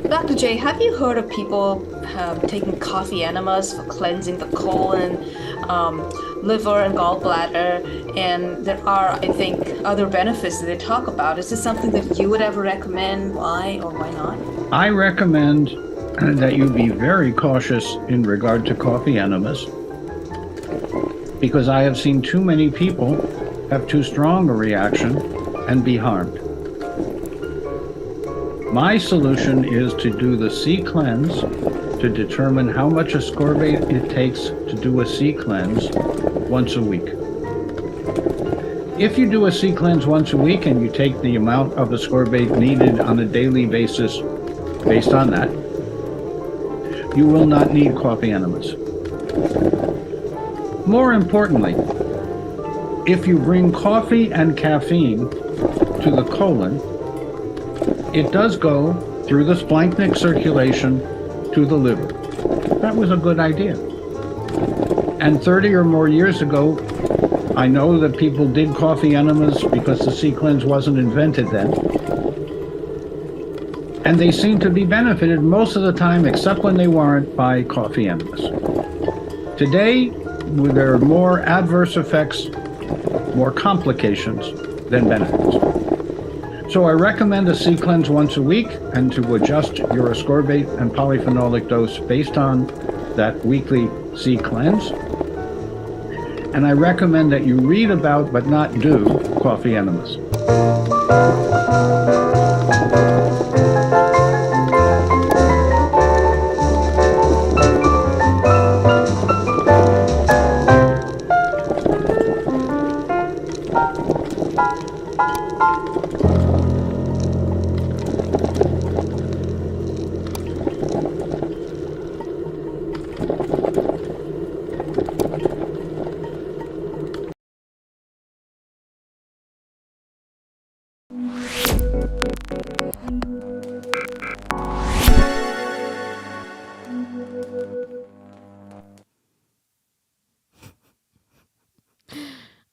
Dr. J, have you heard of people taking coffee enemas for cleansing the colon, liver, and gallbladder? And there are, I think, other benefits that they talk about. Is this something that you would ever recommend? Why or why not? I recommend that you be very cautious in regard to coffee enemas, because I have seen too many people have too strong a reaction and be harmed. My solution is to do the 𝐶 cleanse to determine how much ascorbate it takes to do a 𝐶 cleanse once a week. If you do a 𝐶 cleanse once a week and you take the amount of ascorbate needed on a daily basis based on that, you will not need coffee enemas. More importantly, if you bring coffee and caffeine to the colon, it does go through the splanchnic circulation to the liver. That was a good idea. And 30 or more years ago, I know that people did coffee enemas because the 𝐶 cleanse wasn't invented then. And they seem to be benefited most of the time, except when they weren't, by coffee enemas. Today, there are more adverse effects, more complications than benefits. So I recommend a 𝐶 cleanse once a week and to adjust your ascorbate and polyphenolic dose based on that weekly 𝐶 cleanse. And I recommend that you read about but not do coffee enemas.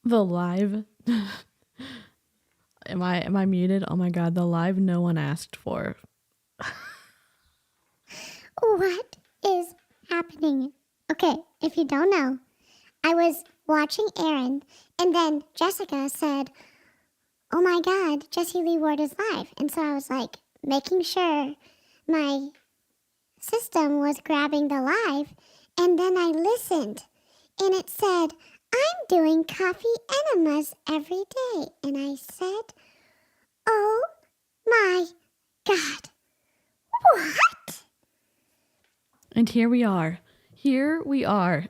The live. Am I muted? Oh my god, the live no one asked for. What is happening? Okay, if you don't know, I was watching Aaron, and then Jessica said, "Oh my god, Jessie Lee Ward is live." And so I was like making sure my system was grabbing the live, and then I listened, and it said, "I'm doing coffee enemas every day." And I said, "Oh my god, what?" And here we are. Here we are.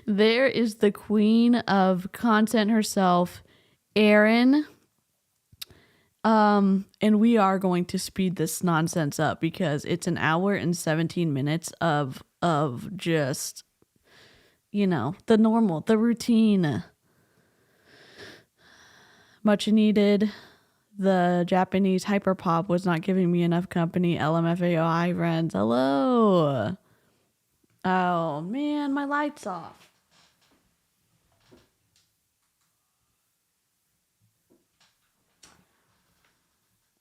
There is the queen of content herself, Erin. And we are going to speed this nonsense up because it's an hour and 17 minutes of just, you know, the normal, the routine. Much needed. The Japanese hyperpop was not giving me enough company. LMFAO friends. Hello. Oh man, my light's off.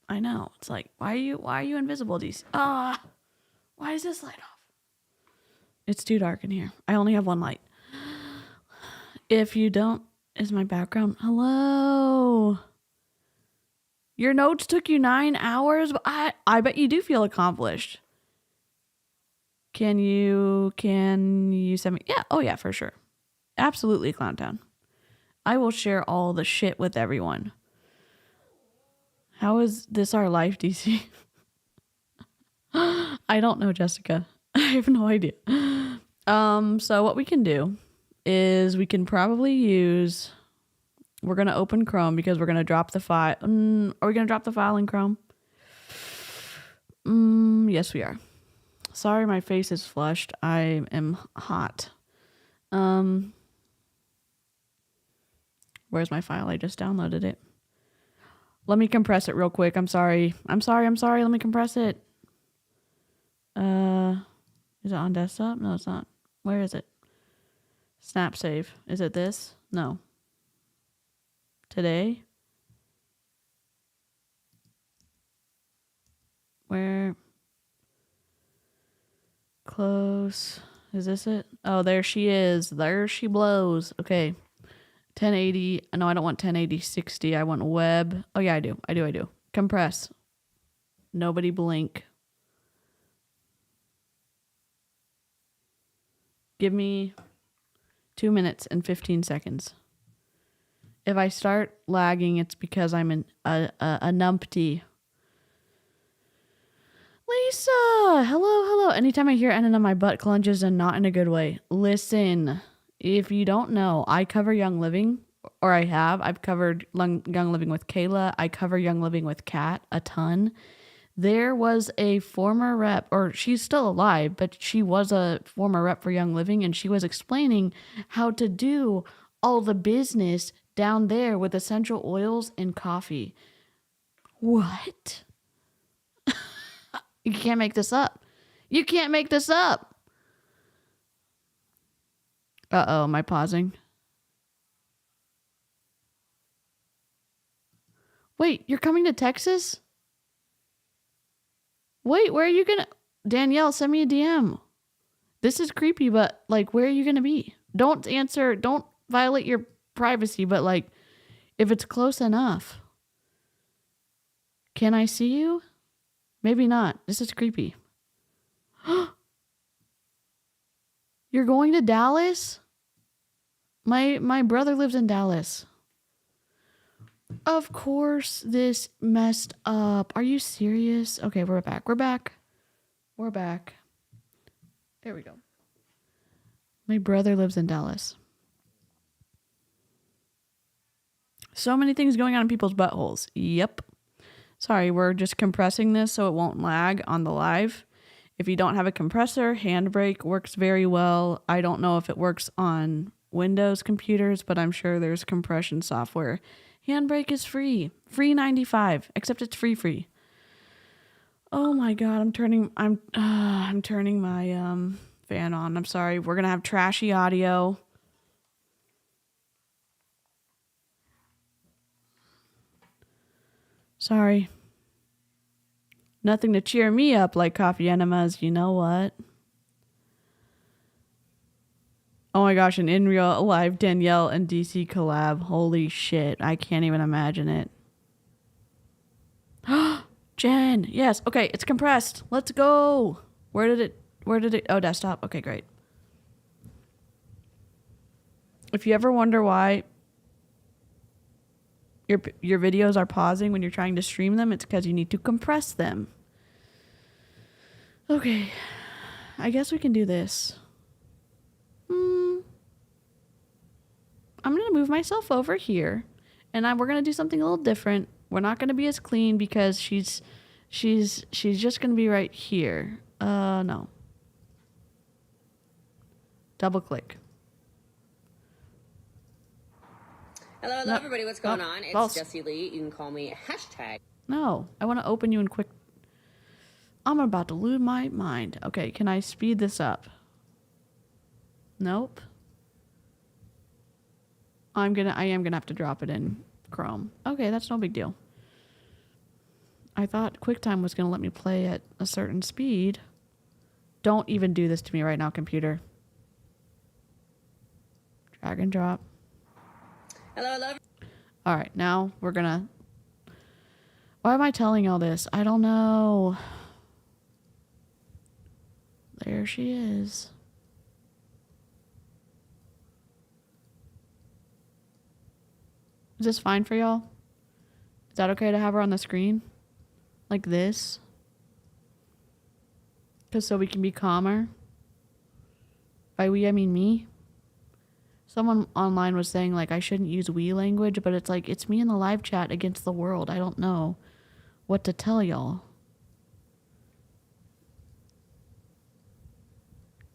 I know. It's like, why are you invisible, DeeCee? Why is this light off? It's too dark in here. I only have one light. If you don't, is my background? Hello. Your notes took you 9 hours? But I bet you do feel accomplished. Can you send me? Yeah. Oh yeah, for sure. Absolutely, Clowntown. I will share all the shit with everyone. How is this our life, DeeCee? I don't know, Jessica. I have no idea. So what we can do is we can probably use, we're going to open Chrome because we're going to drop the file. Are we going to drop the file in Chrome? Yes, we are. Sorry, my face is flushed. I am hot. Where's my file? I just downloaded it. Let me compress it real quick. I'm sorry. Let me compress it. Is it on desktop? No, it's not. Where is it? Snap save. Is it this? No. Today? Where? Close. Is this it? Oh, there she is. There she blows. Okay. 1080. No, I don't want 1080 60. I want web. Oh, yeah, I do. Compress. Nobody blink. Give me 2 minutes and 15 seconds. If I start lagging, it's because I'm a numpty. Lisa! Hello. Anytime I hear Enema, my butt clenches and not in a good way. Listen, if you don't know, I cover Young Living, or I have. I've covered Young Living with Kayla. I cover Young Living with Kat a ton. There was a former rep, or she's still alive, but she was a former rep for Young Living, and she was explaining how to do all the business down there with essential oils and coffee. What? You can't make this up. Uh-oh, am I pausing? Wait, you're coming to Texas? Wait, where are you gonna... Danielle, send me a DM. This is creepy, but, like, where are you gonna be? Don't answer, don't violate your privacy, but, like, if it's close enough. Can I see you? Maybe not. This is creepy. You're going to Dallas? My brother lives in Dallas. Of course this messed up. Are you serious? Okay, we're back. There we go. My brother lives in Dallas. So many things going on in people's buttholes. Yep. Sorry, we're just compressing this so it won't lag on the live. If you don't have a compressor, Handbrake works very well. I don't know if it works on Windows computers, but I'm sure there's compression software. Handbrake is free. Free 95, except it's free. Oh my god, I'm turning my fan on. I'm sorry. We're going to have trashy audio. Sorry. Nothing to cheer me up like coffee enemas, you know what? Oh my gosh, an in real live Danielle and DeeCee collab. Holy shit, I can't even imagine it. Jen, yes, okay, it's compressed. Let's go. Where did it, oh, desktop. Okay, great. If you ever wonder why your videos are pausing when you're trying to stream them, it's because you need to compress them. Okay, I guess we can do this. I'm going to move myself over here, and we're going to do something a little different. We're not going to be as clean because she's just going to be right here. No. Double click. Hello, everybody. What's going on? It's false. Jessie Lee. You can call me #. No, I want to open you in quick. I'm about to lose my mind. Okay, can I speed this up? Nope. I am gonna have to drop it in Chrome. Okay, that's no big deal. I thought QuickTime was gonna let me play at a certain speed. Don't even do this to me right now, computer. Drag and drop. Hello. All right, now we're gonna Why am I telling all this? I don't know. There she is. Is this fine for y'all? Is that okay to have her on the screen? Like this? Because so we can be calmer. By we, I mean me. Someone online was saying, like, I shouldn't use we language, but it's like, it's me in the live chat against the world. I don't know what to tell y'all.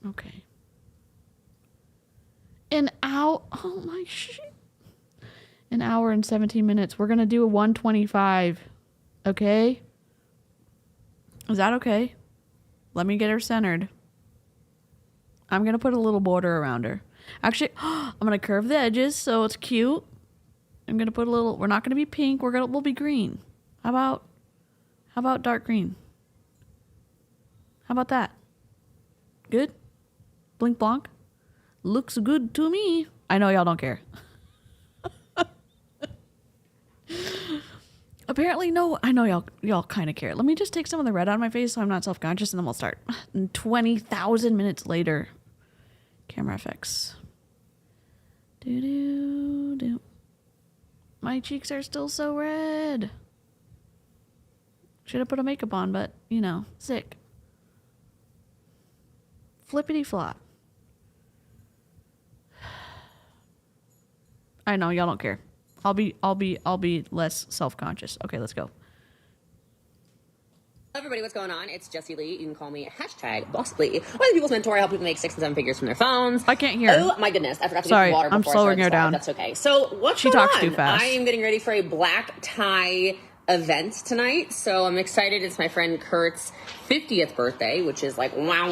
Okay. Oh my shit. An hour and 17 minutes. We're going to do a 125. Okay? Is that okay? Let me get her centered. I'm going to put a little border around her. Actually, I'm going to curve the edges so it's cute. I'm going to put a little, we're not going to be pink. We'll be green. How about dark green? How about that? Good? Blink blonk? Looks good to me. I know y'all don't care. Apparently, no. I know y'all kind of care. Let me just take some of the red out of my face so I'm not self-conscious, and then we'll start. 20,000 minutes later. Camera effects. Do. My cheeks are still so red. Should have put a makeup on, but, you know, sick. Flippity flop. I know y'all don't care. I'll be less self-conscious. Okay, let's go. Everybody, what's going on? It's Jessie Lee. You can call me #BossLee. I'm the people's mentor. I help people make 6 and 7 figures from their phones. I can't hear. Oh my goodness! I forgot to Sorry, get some water I'm before slowing I her started down. That's okay. So what's She going talks on? too fast. I am getting ready for a black tie event tonight, so I'm excited. It's my friend Kurt's 50th birthday, which is like wow.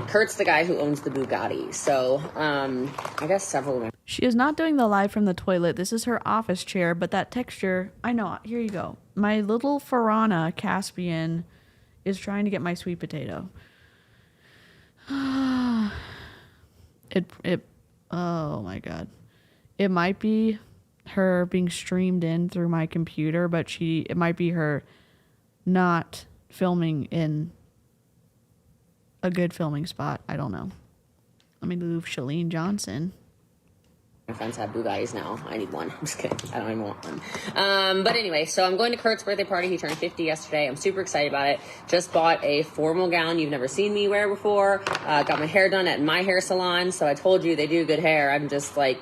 Kurt's the guy who owns the Bugatti, so I guess several of them. She is not doing the live from the toilet. This is her office chair, but that texture, I know. Here you go. My little Farana Caspian is trying to get my sweet potato. Oh my God. It might be her being streamed in through my computer, but it might be her not filming in a good filming spot. I don't know. Let me move Shalene Johnson. My friends have Bugattis now. I need one. I'm just kidding. I don't even want one. But anyway, so I'm going to Kurt's birthday party. He turned 50 yesterday. I'm super excited about it. Just bought a formal gown you've never seen me wear before. Got my hair done at my hair salon. So I told you they do good hair. I'm just like,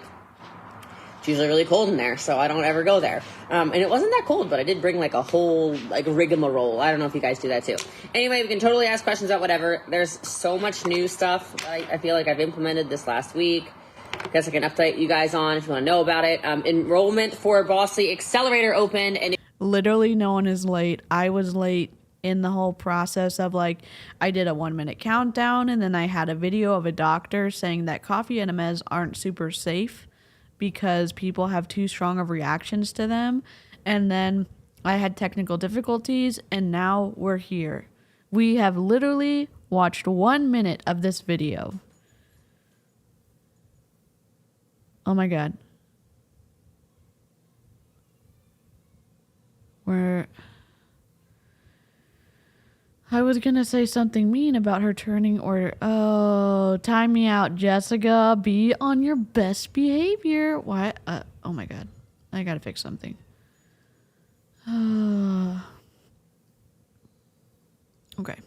it's usually really cold in there, so I don't ever go there. And it wasn't that cold, but I did bring like a whole like rigmarole. I don't know if you guys do that too. Anyway, we can totally ask questions about whatever. There's so much new stuff I feel like I've implemented this last week. I guess I can update you guys on if you want to know about it. Enrollment for Bossly Accelerator opened, and literally no one is late. I was late in the whole process of like, I did a 1-minute countdown, and then I had a video of a doctor saying that coffee enemas aren't super safe because people have too strong of reactions to them. And then I had technical difficulties, and now we're here. We have literally watched 1 minute of this video. Oh my God. I was going to say something mean about her turning order. Oh, time me out, Jessica. Be on your best behavior. Why? Oh my God. I got to fix something. Okay.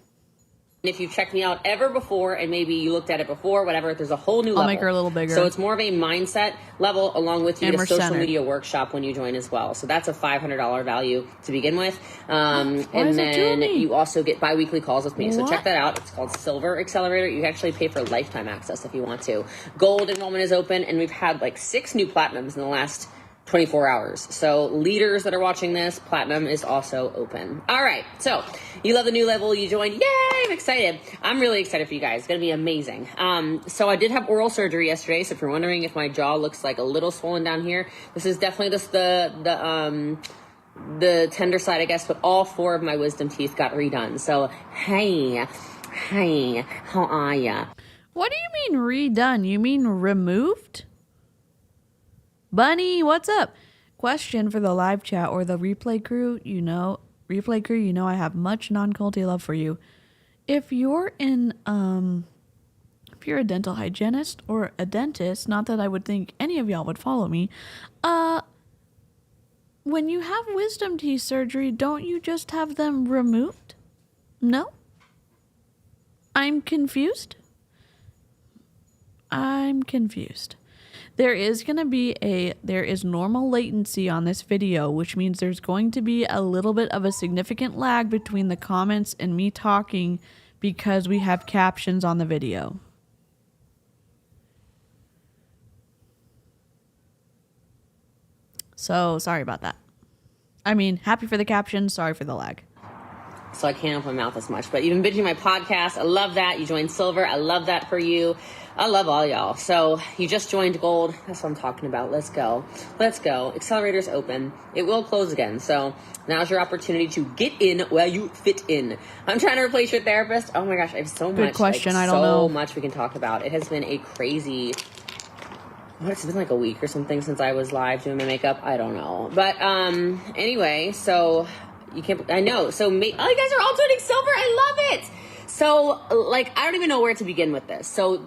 if you've checked me out ever before and maybe you looked at it before, whatever, there's a whole new level. I'll make her a little bigger. So it's more of a mindset level along with you And a we're social centered. media workshop when you join as well. So that's a $500 value to begin with. Why And is it then doing me? you also get bi-weekly calls with me. So What? check that out. It's called Silver Accelerator. You can actually pay for lifetime access if you want to. Gold enrollment is open, and we've had like 6 new platinums in the last 24 hours. So leaders that are watching this, platinum is also open. All right. So you love the new level. You joined. Yay. I'm excited. I'm really excited for you guys. It's going to be amazing. So I did have oral surgery yesterday. So if you're wondering if my jaw looks like a little swollen down here, this is definitely just the tender side, I guess, but all 4 of my wisdom teeth got redone. So, hey, how are ya? What do you mean redone? You mean removed? Bunny, what's up? Question for the live chat or the replay crew, you know I have much non-culty love for you. If you're if you're a dental hygienist or a dentist, not that I would think any of y'all would follow me, when you have wisdom teeth surgery, don't you just have them removed? No? I'm confused. There is normal latency on this video, which means there's going to be a little bit of a significant lag between the comments and me talking because we have captions on the video. So, sorry about that. I mean, happy for the captions, sorry for the lag. So I can't open my mouth as much. But you've been binging my podcast. I love that. You joined Silver. I love that for you. I love all y'all. So you just joined Gold. That's what I'm talking about. Let's go. Let's go. Accelerator's open. It will close again. So now's your opportunity to get in where you fit in. I'm trying to replace your therapist. Oh my gosh, I have so much. Good question. I don't know. So much we can talk about. It has been a crazy... It's been like a week or something since I was live doing my makeup. I don't know. But anyway, so... You can't, I know. So, you guys are all joining Silver. I love it. So, like, I don't even know where to begin with this. So,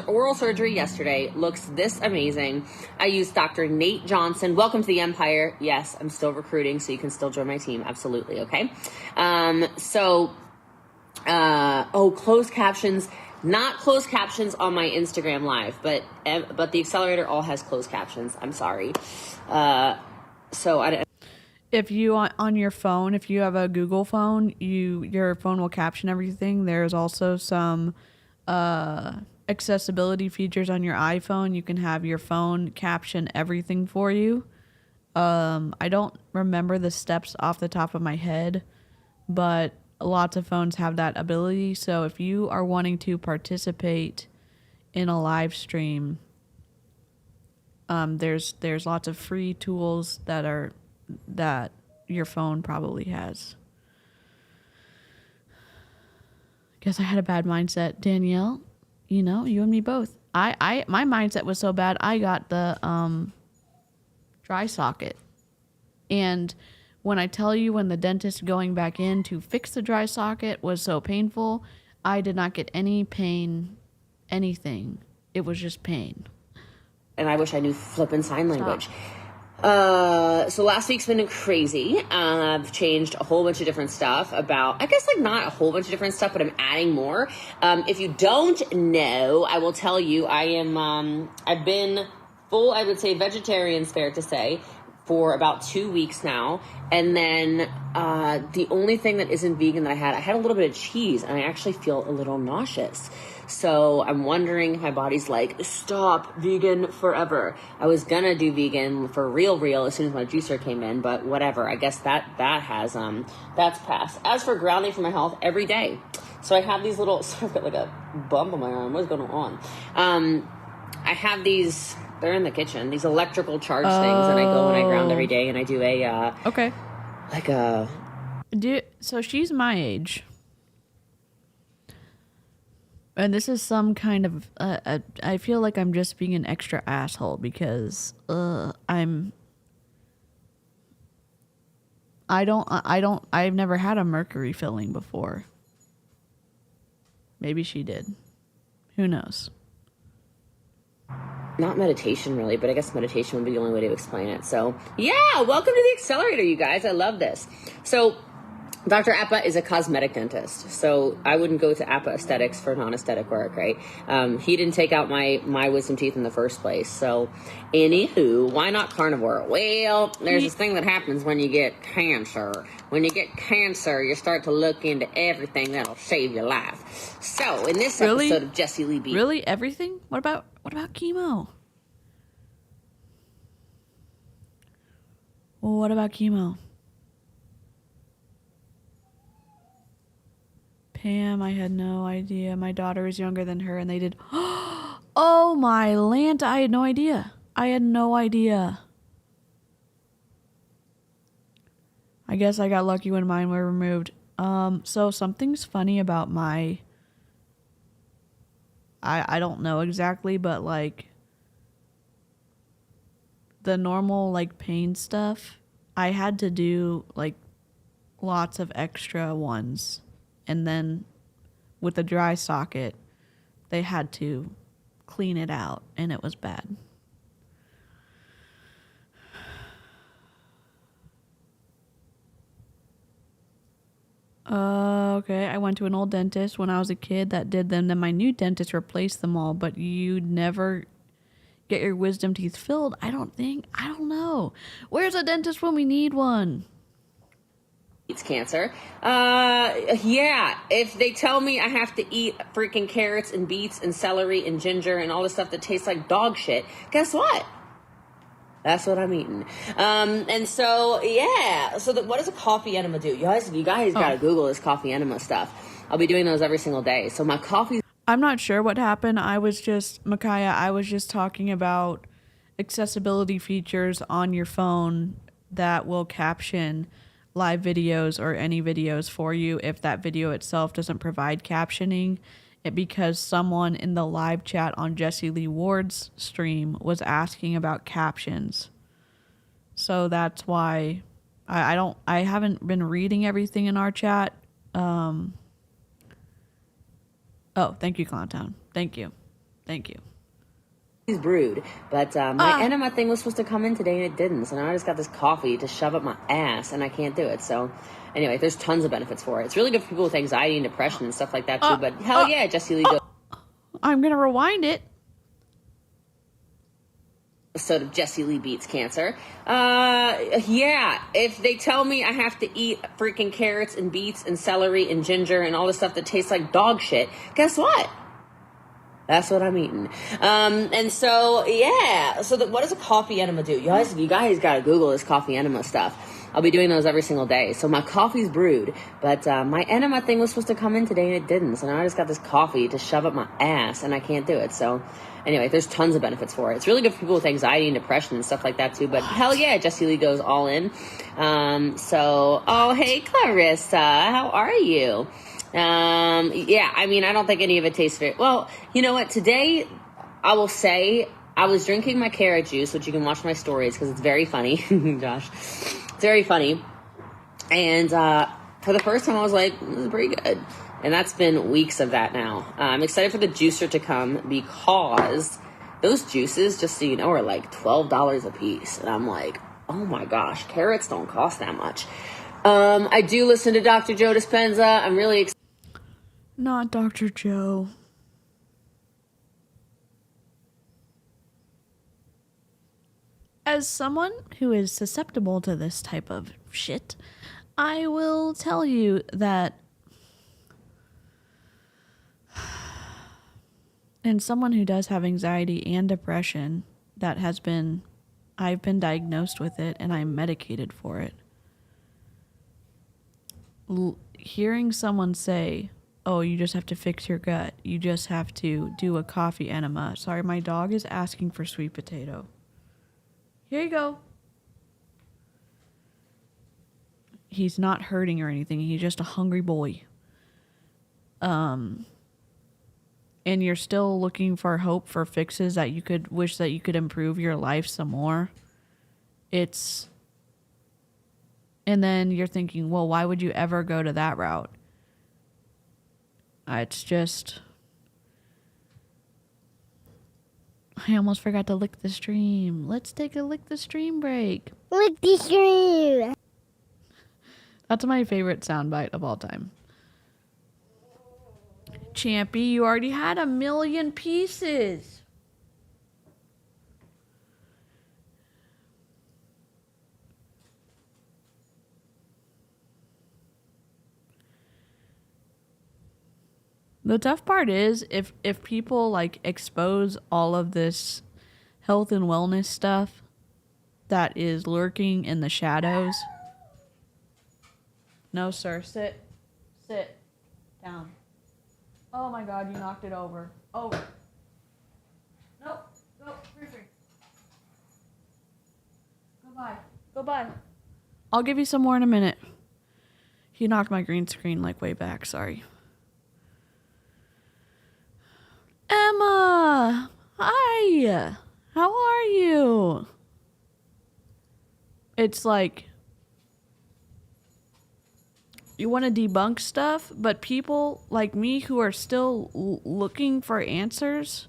oral surgery yesterday looks this amazing. I used Dr. Nate Johnson. Welcome to the Empire. Yes, I'm still recruiting, so you can still join my team. Absolutely. Okay. Closed captions. Not closed captions on my Instagram live, but the Accelerator all has closed captions. I'm sorry. If you on your phone, if you have a Google phone, your phone will caption everything. There's also some accessibility features on your iPhone. You can have your phone caption everything for you. I don't remember the steps off the top of my head, but lots of phones have that ability. So if you are wanting to participate in a live stream, there's lots of free tools that your phone probably has. Guess I had a bad mindset. Danielle, you and me both. My mindset was so bad, I got the dry socket. And when I tell you when the dentist going back in to fix the dry socket was so painful, I did not get any pain, anything. It was just pain. And I wish I knew flippin' sign language. So last week's been crazy. I've changed a whole bunch of different stuff about, I guess, like, not a whole bunch of different stuff, but I'm adding more. If you don't know, I will tell you, I've been full, I would say vegetarian, fair to say, for about 2 weeks now. And then, the only thing that isn't vegan that I had a little bit of cheese, and I actually feel a little nauseous. So I'm wondering if my body's like, stop vegan forever. I was gonna do vegan for real as soon as my juicer came in, but whatever. I guess that's passed. As for grounding for my health, every day. So I have these little, sorry, I've got like a bump on my arm. What's going on? I have these, they're in the kitchen, these electrical charge things, and I go and I ground every day, and I do So she's my age. And this is some kind of, I feel like I'm just being an extra asshole because I've never had a mercury filling before. Maybe she did. Who knows? Not meditation really, but I guess meditation would be the only way to explain it. So yeah, welcome to the Accelerator, you guys. I love this. So Dr. Appa is a cosmetic dentist, so I wouldn't go to Appa Aesthetics for non-aesthetic work, right? He didn't take out my wisdom teeth in the first place. So, anywho, why not carnivore? Well, there's this thing that happens when you get cancer. When you get cancer, you start to look into everything that'll save your life. So, in this episode of Jessie Lee B. Really? Everything? What about chemo? Well, what about chemo? Pam, I had no idea. My daughter is younger than her, and they did. Oh my land! I had no idea. I guess I got lucky when mine were removed. So something's funny about my. I don't know exactly, but like the normal like pain stuff, I had to do like lots of extra ones. And then with the dry socket, they had to clean it out and it was bad. Okay, I went to an old dentist when I was a kid that did them. Then my new dentist replaced them all, but you'd never get your wisdom teeth filled, I don't think. I don't know. Where's a dentist when we need one? It's cancer. Yeah, if they tell me I have to eat freaking carrots and beets and celery and ginger and all this stuff that tastes like dog shit, guess what? That's what I'm eating. And so, yeah. So what does a coffee enema do? You guys gotta Google this coffee enema stuff. I'll be doing those every single day. So my coffee... I'm not sure what happened. I was just talking about accessibility features on your phone that will caption live videos or any videos for you if that video itself doesn't provide captioning. Because someone in the live chat on Jessie Lee Ward's stream was asking about captions. So that's why I haven't been reading everything in our chat. Oh, thank you, Clowntown. Thank you. He's brewed, but my enema thing was supposed to come in today and it didn't. So now I just got this coffee to shove up my ass and I can't do it. So anyway, there's tons of benefits for it. It's really good for people with anxiety and depression and stuff like that too. But hell yeah, Jessie Lee goes. I'm gonna rewind it. Episode of Jessie Lee beats cancer. Yeah, if they tell me I have to eat freaking carrots and beets and celery and ginger and all this stuff that tastes like dog shit, guess what? That's what I'm eating. And so, yeah. So what does a coffee enema do? You guys gotta Google this coffee enema stuff. I'll be doing those every single day. So my coffee's brewed, but my enema thing was supposed to come in today and it didn't. So now I just got this coffee to shove up my ass and I can't do it. So anyway, there's tons of benefits for it. It's really good for people with anxiety and depression and stuff like that too. But hell yeah, Jessie Lee goes all in. Oh, hey, Clarissa. How are you? Yeah, I mean, I don't think any of it tastes very well. You know what? Today, I will say I was drinking my carrot juice, which you can watch my stories because it's very funny. Josh, it's very funny. And for the first time, I was like, this is pretty good. And that's been weeks of that now. I'm excited for the juicer to come because those juices, just so you know, are like $12 a piece. And I'm like, oh my gosh, carrots don't cost that much. I do listen to Dr. Joe Dispenza. I'm really excited. Not Dr. Joe. As someone who is susceptible to this type of shit, I will tell you that, and someone who does have anxiety and depression I've been diagnosed with it and I'm medicated for it. Hearing someone say, oh, you just have to fix your gut. You just have to do a coffee enema. Sorry, my dog is asking for sweet potato. Here you go. He's not hurting or anything. He's just a hungry boy. And you're still looking for hope for fixes that you could wish that you could improve your life some more. And then you're thinking, well, why would you ever go to that route? It's just... I almost forgot to lick the stream. Let's take a lick the stream break. Lick the stream. That's my favorite soundbite of all time. Champy, you already had 1 million pieces. The tough part is if people like expose all of this health and wellness stuff that is lurking in the shadows. No, sir. Sit down. Oh my God, you knocked it over. Over. Nope. Free. Goodbye. I'll give you some more in a minute. He knocked my green screen like way back. Sorry. Emma, hi. How are you? it's like you want to debunk stuff, but people like me who are still looking for answers,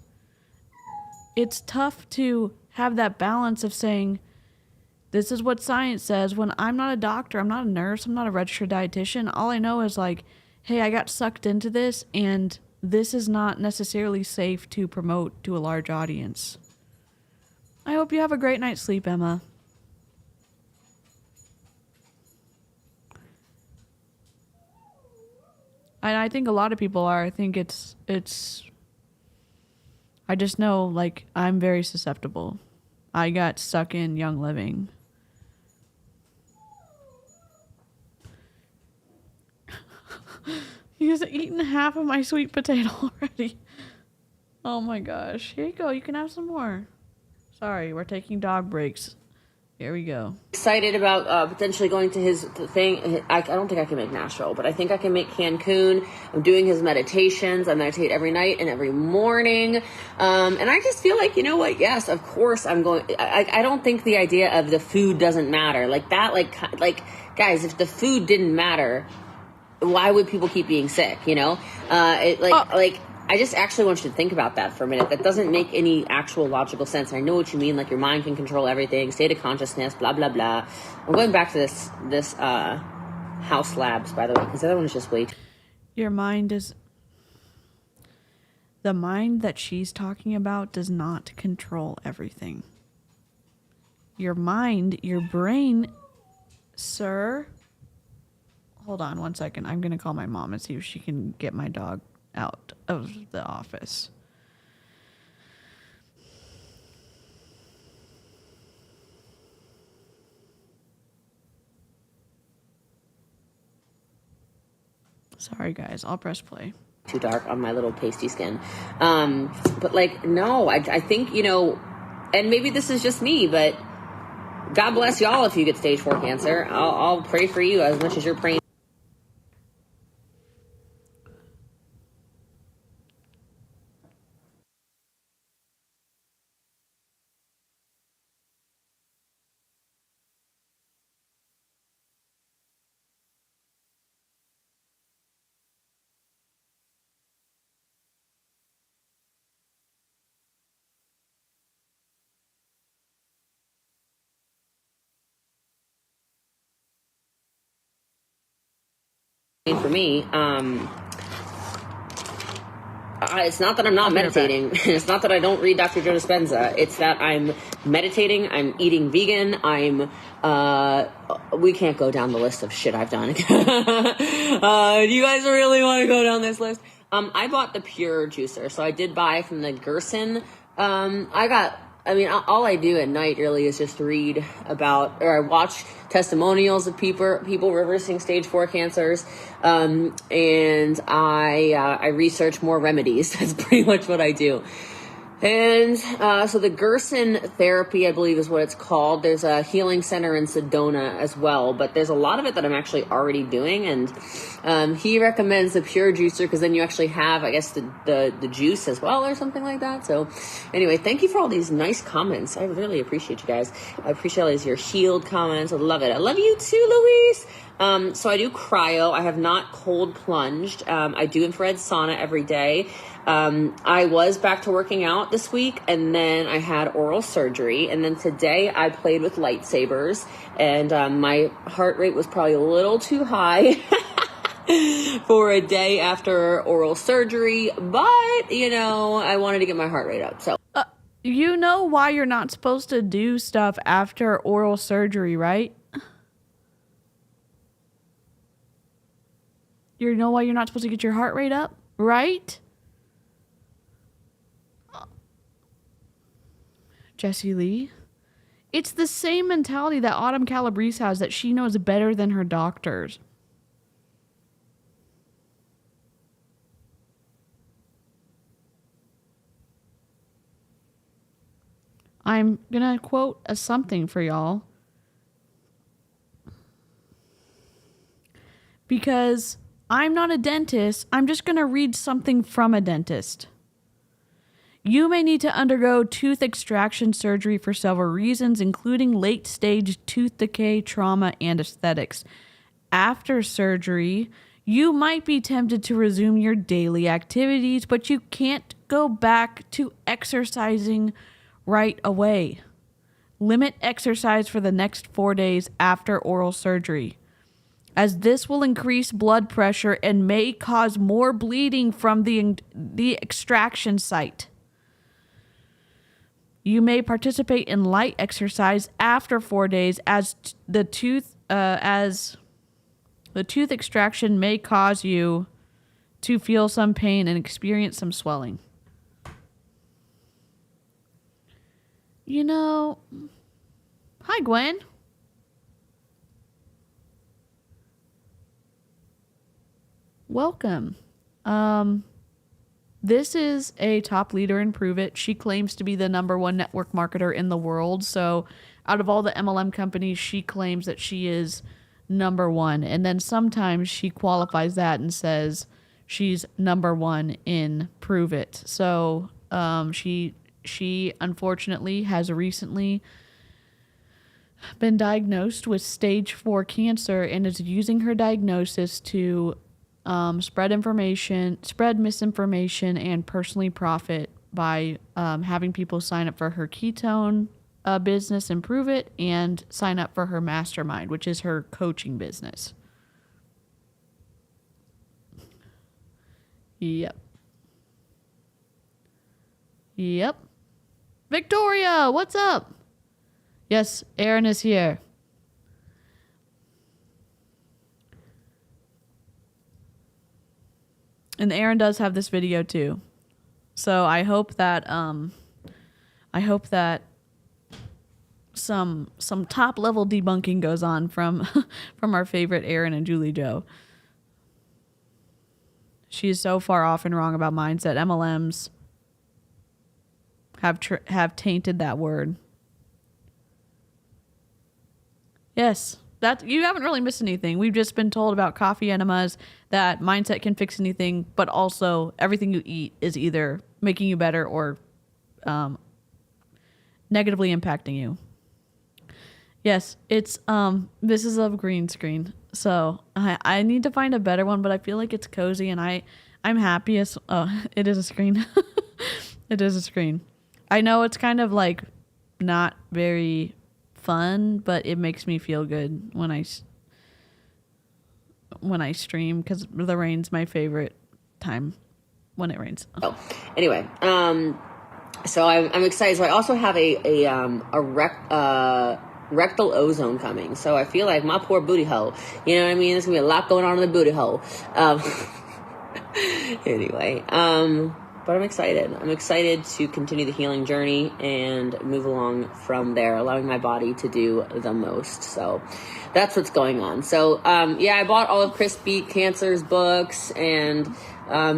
it's tough to have that balance of saying, this is what science says, when I'm not a doctor, I'm not a nurse, I'm not a registered dietitian. All I know is like, hey, I got sucked into this, and this is not necessarily safe to promote to a large audience. I hope you have a great night's sleep, Emma. And I think a lot of people are. I think it's I just know, like, I'm very susceptible. I got stuck in Young Living. He's eaten half of my sweet potato already. Oh my gosh. Here you go. You can have some more. Sorry, we're taking dog breaks. Here we go. Excited about potentially going to his thing. I don't think I can make Nashville, but I think I can make Cancun. I'm doing his meditations. I meditate every night and every morning. And I just feel like, you know what? Yes, of course I'm going. I don't think the idea of the food doesn't matter. Like that, like guys, if the food didn't matter, why would people keep being sick? You know, I just actually want you to think about that for a minute. That doesn't make any actual logical sense. I know what you mean, like your mind can control everything, state of consciousness, blah, blah, blah. I'm going back to this House Labs, by the way, because the other one is just way too... Your mind is... The mind that she's talking about does not control everything. Your mind, your brain, sir... Hold on one second. I'm going to call my mom and see if she can get my dog out of the office. Sorry guys, I'll press play. Too dark on my little pasty skin. But like, no, I think, you know, and maybe this is just me, but God bless y'all if you get stage 4 cancer. I'll pray for you as much as you're praying for me. It's not that I'm not meditating. It's not that I don't read Dr. Joe Dispenza. It's that I'm meditating. I'm eating vegan. We can't go down the list of shit I've done. Do you guys really want to go down this list? I bought the Pure juicer. So I did buy from the Gerson. All I do at night really is just read about, or I watch testimonials of people reversing stage 4 cancers, and I research more remedies. That's pretty much what I do. And so the Gerson therapy, I believe, is what it's called. There's a healing center in Sedona as well, but there's a lot of it that I'm actually already doing. And he recommends the Pure juicer because then you actually have, I guess, the juice as well or something like that. So anyway, thank you for all these nice comments. I really appreciate you guys. I appreciate all these your healed comments. I love it. I love you too, Louise. So I do cryo. I have not cold plunged. I do infrared sauna every day. I was back to working out this week, and then I had oral surgery, and then today I played with lightsabers, and my heart rate was probably a little too high for a day after oral surgery, but, you know, I wanted to get my heart rate up, so. You know why you're not supposed to do stuff after oral surgery, right? You know why you're not supposed to get your heart rate up, right? Jessie Lee. It's the same mentality that Autumn Calabrese has, that she knows better than her doctors. I'm gonna quote something for y'all, because I'm not a dentist. I'm just gonna read something from a dentist. You may need to undergo tooth extraction surgery for several reasons, including late-stage tooth decay, trauma, and aesthetics. After surgery, you might be tempted to resume your daily activities, but you can't go back to exercising right away. Limit exercise for the next 4 days after oral surgery, as this will increase blood pressure and may cause more bleeding from the extraction site. You may participate in light exercise after 4 days, as the tooth extraction may cause you to feel some pain and experience some swelling. You know, hi Gwen. Welcome. This is a top leader in Prove It. She claims to be the #1 network marketer in the world. So out of all the MLM companies, she claims that she is #1. And then sometimes she qualifies that and says she's #1 in Prove It. So she unfortunately has recently been diagnosed with stage 4 cancer and is using her diagnosis to spread misinformation, and personally profit by having people sign up for her ketone business, Improve It, and sign up for her mastermind, which is her coaching business. Yep. Victoria, what's up? Yes, Aaron is here. And Aaron does have this video too. So I hope that some top level debunking goes on from from our favorite Aaron and Julie Joe. She is so far off and wrong about mindset. MLMs have tainted that word. Yes. That you haven't really missed anything. We've just been told about coffee enemas, that mindset can fix anything, but also everything you eat is either making you better or negatively impacting you. Yes, it's this is a green screen, so I need to find a better one, but I feel like it's cozy, and I'm happy as it is a screen. It is a screen. I know it's kind of like not very fun, but it makes me feel good when I stream, because the rain's my favorite time when it rains. Oh, anyway, so I'm excited. So I also have a rectal ozone coming. So I feel like my poor booty hole. You know what I mean? There's gonna be a lot going on in the booty hole. Anyway, but I'm excited. I'm excited to continue the healing journey and move along from there, allowing my body to do the most. So that's what's going on. So, yeah, I bought all of Chris Beat Cancer's books, and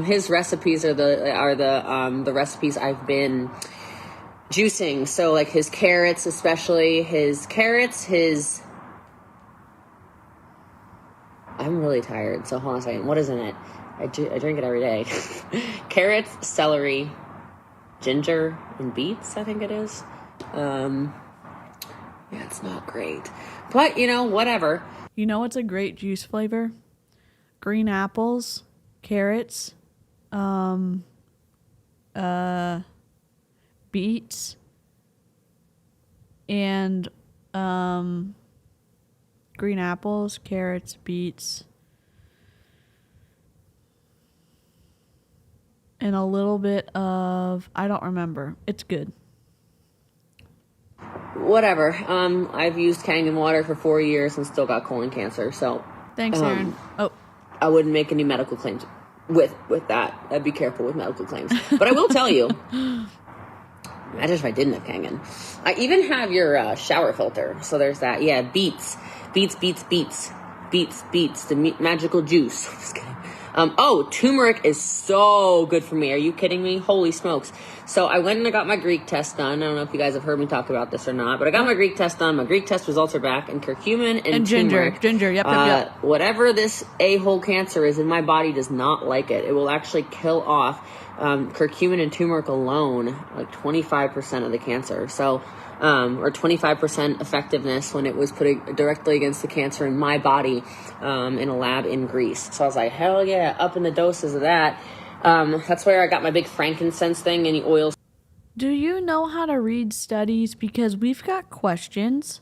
his recipes are the recipes I've been juicing. So like his carrots, especially I'm really tired. So hold on a second. What is in it? I drink it every day. Carrots, celery, ginger, and beets, I think it is. Yeah, it's not great. But, whatever. You know what's a great juice flavor? Green apples, carrots, beets, and green apples, carrots, beets, and a little bit of, I don't remember. It's good. Whatever. I've used Kangen water for 4 years and still got colon cancer. So thanks, Aaron. I wouldn't make any medical claims with that. I'd be careful with medical claims. But I will tell you, imagine if I didn't have Kangen. I even have your shower filter. So there's that. Yeah, beets, the magical juice. Just kidding. Oh, turmeric is so good for me. Are you kidding me? Holy smokes. So I went and I got my Greek test done. I don't know if you guys have heard me talk about this or not, but I got my Greek test done. My Greek test results are back, and curcumin and turmeric. Ginger, yep. Whatever this a-hole cancer is in my body does not like it. It will actually kill off curcumin and turmeric alone, like 25% of the cancer. So, or 25% effectiveness when it was put directly against the cancer in my body in a lab in Greece. So I was like, hell yeah, up in the doses of that. That's where I got my big frankincense thing, any oils. Do you know how to read studies? Because we've got questions.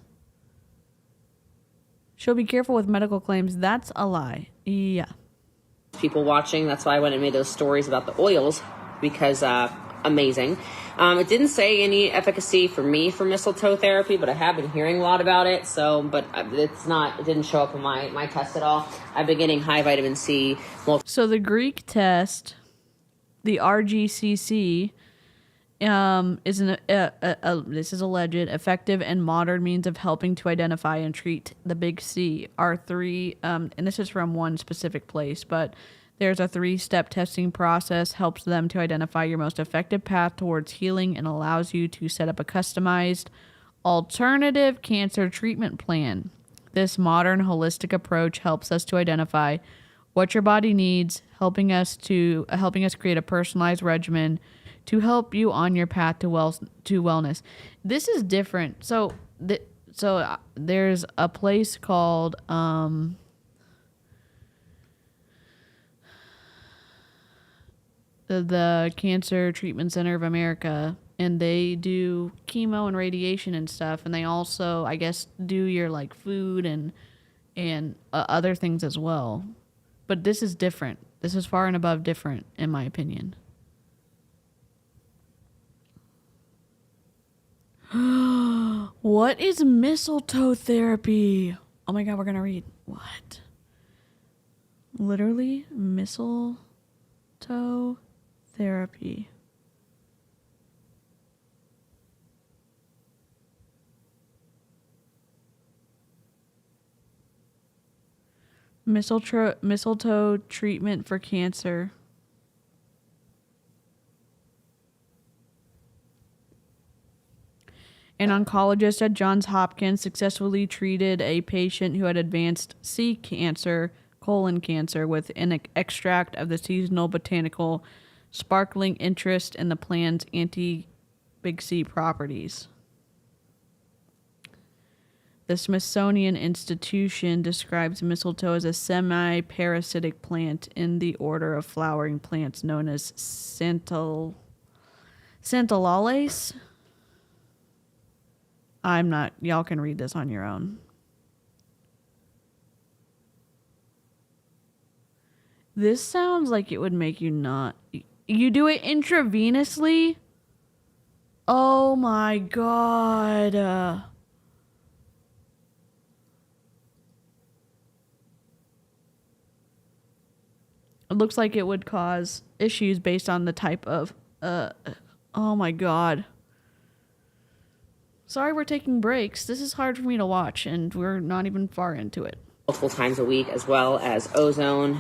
She'll be careful with medical claims. That's a lie. Yeah. People watching. That's why I went and made those stories about the oils, because amazing. It didn't say any efficacy for me for mistletoe therapy, but I have been hearing a lot about it. So, but it didn't show up in my test at all. I've been getting high vitamin C. So the Greek test, the RGCC, is this is alleged effective and modern means of helping to identify and treat the big C. Are three, and this is from one specific place, but there's a 3-step testing process, helps them to identify your most effective path towards healing, and allows you to set up a customized alternative cancer treatment plan. This modern holistic approach helps us to identify what your body needs, helping us create a personalized regimen to help you on your path to wellness. This is different. So there's a place called the Cancer Treatment Center of America, and they do chemo and radiation and stuff, and they also, I guess, do your like food and other things as well. But this is different. This is far and above different, in my opinion. What is mistletoe therapy? Oh my god, we're gonna read. What? Literally, mistletoe therapy. Mistletoe treatment for cancer. An oncologist at Johns Hopkins successfully treated a patient who had advanced colon cancer, with an extract of the seasonal botanical sparkling interest in the plant's anti-big C properties. The Smithsonian Institution describes mistletoe as a semi-parasitic plant in the order of flowering plants known as Santalales. Y'all can read this on your own. This sounds like it would make you not. You do it intravenously? Oh my god. It looks like it would cause issues based on the type of. Oh my god. Sorry we're taking breaks. This is hard for me to watch, and we're not even far into it. Multiple times a week, as well as ozone.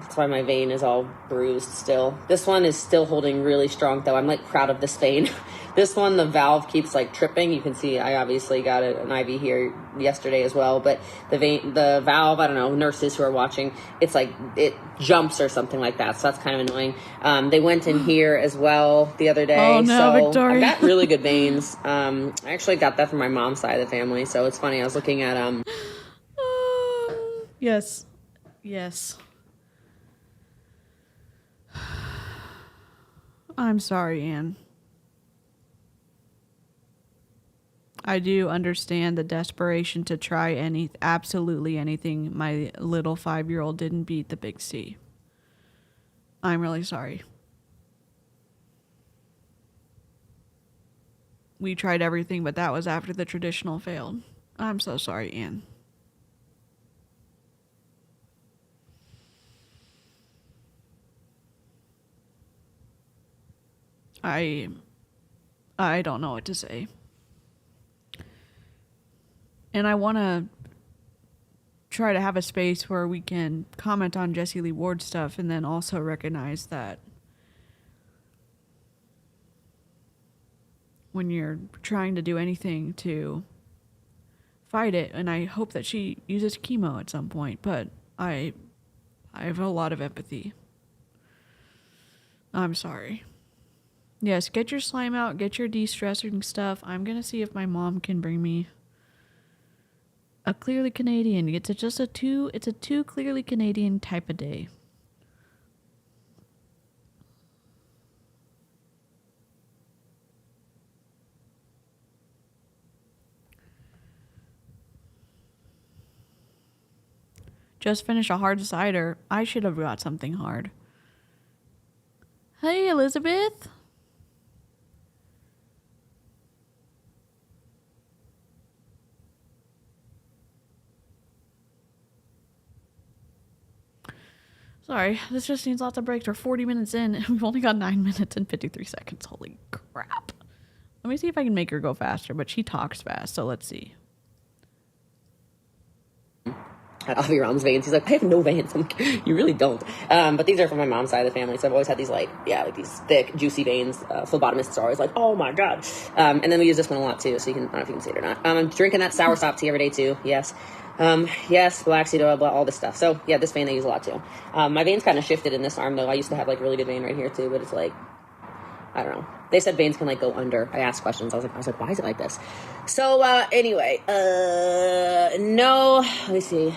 That's why my vein is all bruised still. This one is still holding really strong, though. I'm like proud of this vein. This one, the valve keeps like tripping. You can see I obviously got an IV here yesterday as well, but the valve, I don't know, nurses who are watching, it's like it jumps or something like that. So that's kind of annoying. They went in here as well the other day. Oh no, so Victoria. I've got really good veins. I actually got that from my mom's side of the family. So it's funny. I was looking at Yes. I'm sorry, Anne. I do understand the desperation to try absolutely anything. My little 5-year-old didn't beat the big C. I'm really sorry. We tried everything, but that was after the traditional failed. I'm so sorry, Anne. I don't know what to say. And I want to try to have a space where we can comment on Jessie Lee Ward stuff and then also recognize that when you're trying to do anything to fight it, and I hope that she uses chemo at some point, but I have a lot of empathy. I'm sorry. Yes, get your slime out, get your de-stressing stuff. I'm gonna see if my mom can bring me a clearly Canadian. It's a two clearly Canadian type of day. Just finished a hard cider. I should have got something hard. Hey, Elizabeth. Sorry, this just needs lots of breaks. We're 40 minutes in, and we've only got 9 minutes and 53 seconds. Holy crap. Let me see if I can make her go faster, but she talks fast, so let's see. At Aviram's veins. He's like, I have no veins. I'm like, you really don't. But these are from my mom's side of the family, so I've always had these like these thick, juicy veins. Phlebotomists are always like, oh my god. And then we use this one a lot too, so you can, I don't know if you can see it or not. I'm drinking that sour stop tea every day too. Yes. Yes, black seed oil, blah, all this stuff. So yeah, this vein I use a lot too. My veins kind of shifted in this arm though. I used to have like really good vein right here too, but it's like, I don't know. They said veins can like go under. I asked questions. I was like, why is it like this? So anyway, no, let me see.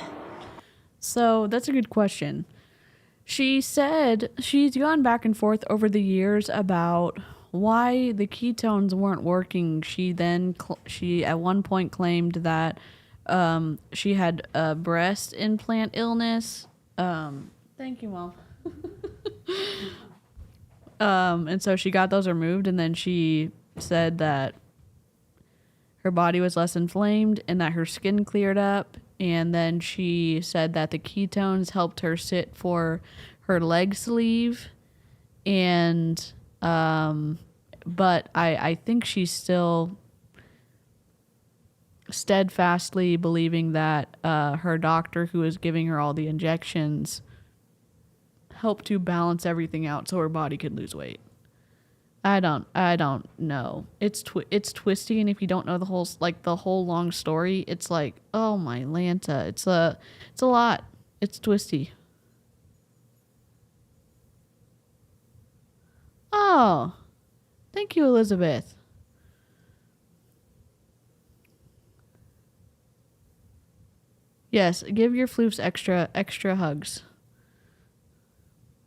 So that's a good question. She said she's gone back and forth over the years about why the ketones weren't working. She then, she at one point claimed that she had a breast implant illness. Thank you, Mom. And so she got those removed, and then she said that her body was less inflamed and that her skin cleared up. And then she said that the ketones helped her sit for her leg sleeve. And, but I think she's still steadfastly believing that her doctor who was giving her all the injections helped to balance everything out so her body could lose weight. I don't know. It's twisty, and if you don't know the whole long story, it's like, oh my Lanta, it's a lot. It's twisty. Oh, thank you, Elizabeth. Yes, give your floofs extra hugs.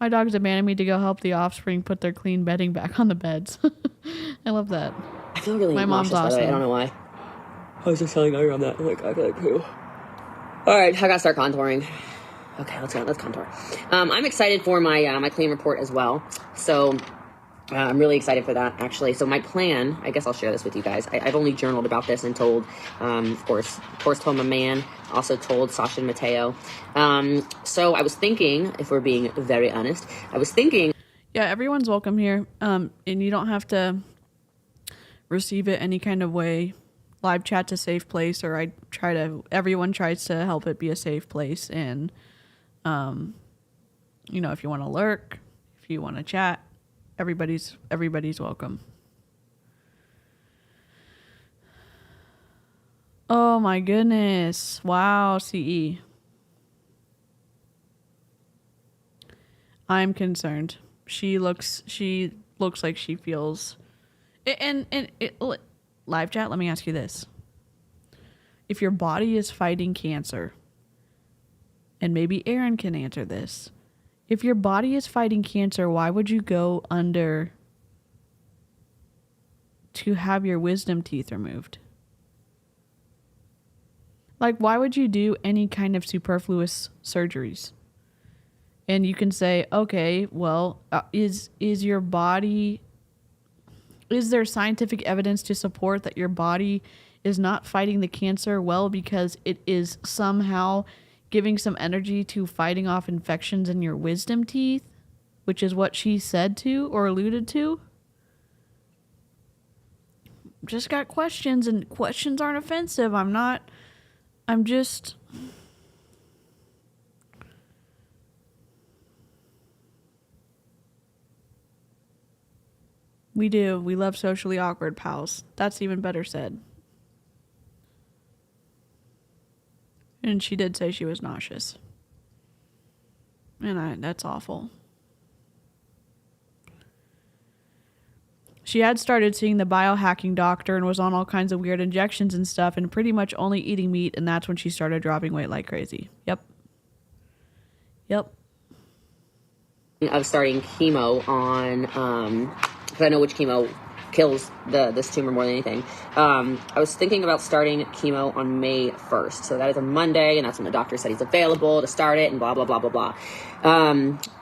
My dogs demanded me to go help the offspring put their clean bedding back on the beds. I love that. I feel really My mom's nauseous, by the way. I awesome. don't know why. I was just telling Ira on that. Like, I feel like poo. All right, I gotta start contouring. Okay, let's contour. I'm excited for my my clean report as well. So I'm really excited for that, actually. So my plan, I guess I'll share this with you guys. I've only journaled about this and told, of course told my man, also told Sasha and Mateo. So I was thinking, if we're being very honest, Yeah, everyone's welcome here. And you don't have to receive it any kind of way. Live chat's a safe place, or everyone tries to help it be a safe place. And, if you want to lurk, if you want to chat, everybody's welcome. Oh my goodness. Wow, CE. I'm concerned. She looks like she feels live chat, let me ask you this. If your body is fighting cancer, and maybe Aaron can answer this. If your body is fighting cancer, why would you go under to have your wisdom teeth removed? Like, why would you do any kind of superfluous surgeries? And you can say, okay, well, is there scientific evidence to support that your body is not fighting the cancer well because it is somehow giving some energy to fighting off infections in your wisdom teeth, which is what she said to or alluded to? Just got questions, and questions aren't offensive. I'm just... We do. We love socially awkward pals. That's even better said. And she did say she was nauseous. And that's awful. She had started seeing the biohacking doctor and was on all kinds of weird injections and stuff and pretty much only eating meat, and that's when she started dropping weight like crazy. Yep. Of starting chemo on, because I know which chemo kills this tumor more than anything. I was thinking about starting chemo on May 1st. So that is a Monday, and that's when the doctor said he's available to start it and blah, blah, blah, blah, blah.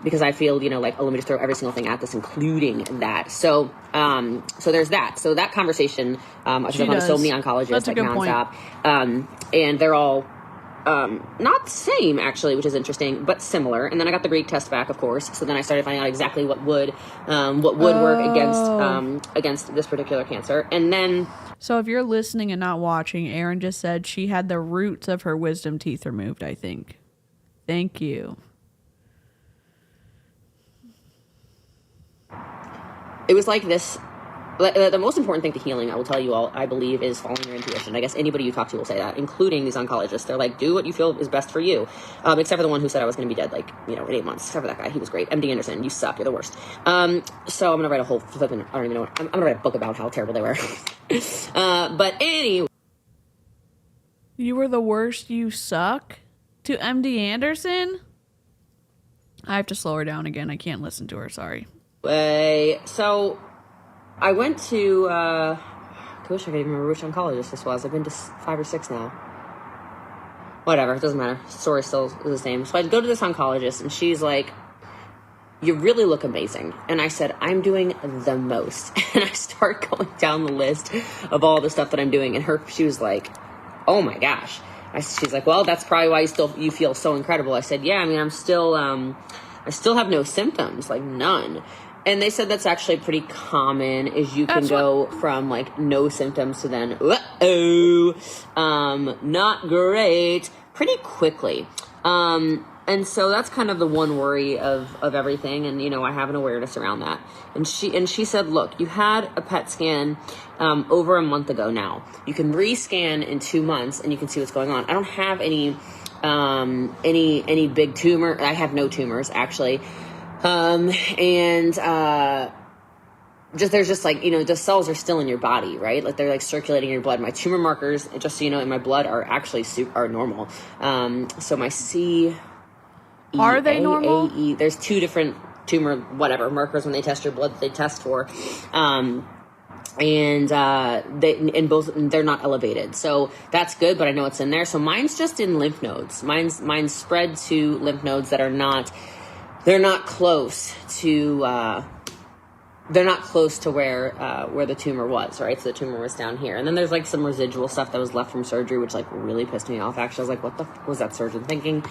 Because I feel, like, oh, let me just throw every single thing at this, including that. So there's that. So that conversation, I've done with so many oncologists, that's like, a good nonstop. And they're all not the same, actually, which is interesting, but similar. And then I got the Greek test back, of course. So then I started finding out exactly what would work against this particular cancer. And then, so if you're listening and not watching, Erin just said she had the roots of her wisdom teeth removed, I think. Thank you. it was like this. The most important thing to healing, I will tell you all, I believe, is following your intuition. I guess anybody you talk to will say that, including these oncologists. They're like, do what you feel is best for you. Except for the one who said I was going to be dead, in 8 months. Except for that guy. He was great. MD Anderson, you suck. You're the worst. So I'm going to write a whole flipping, I don't even know what, I'm going to write a book about how terrible they were. But anyway. You were the worst, you suck? To MD Anderson? I have to slow her down again. I can't listen to her. Sorry. So I went to, I wish I could even remember which oncologist this was. I've been to 5 or 6 now. Whatever, it doesn't matter. Story still is the same. So I go to this oncologist, and she's like, you really look amazing. And I said, I'm doing the most. And I start going down the list of all the stuff that I'm doing. And she was like, oh my gosh. She's like, well, that's probably why you feel so incredible. I said, yeah, I mean, I still have no symptoms, like none. And they said that's actually pretty common, is you can go from like no symptoms to then, not great, pretty quickly. And so that's kind of the one worry of everything. And, I have an awareness around that. And she said, look, you had a PET scan over a month ago now. You can rescan in 2 months and you can see what's going on. I don't have any big tumor. I have no tumors, actually. There's just like, the cells are still in your body, right? Like they're like circulating in your blood. My tumor markers, just so you know, in my blood are actually are normal. So my are they normal? There's 2 different tumor markers when they test your blood that they test for. They're not elevated. So that's good, but I know it's in there. So mine's just in lymph nodes. Mine's spread to lymph nodes that are not, they're not close to where the tumor was, right? So the tumor was down here. And then there's like some residual stuff that was left from surgery, which like really pissed me off. Actually, I was like, what the fuck was that surgeon thinking?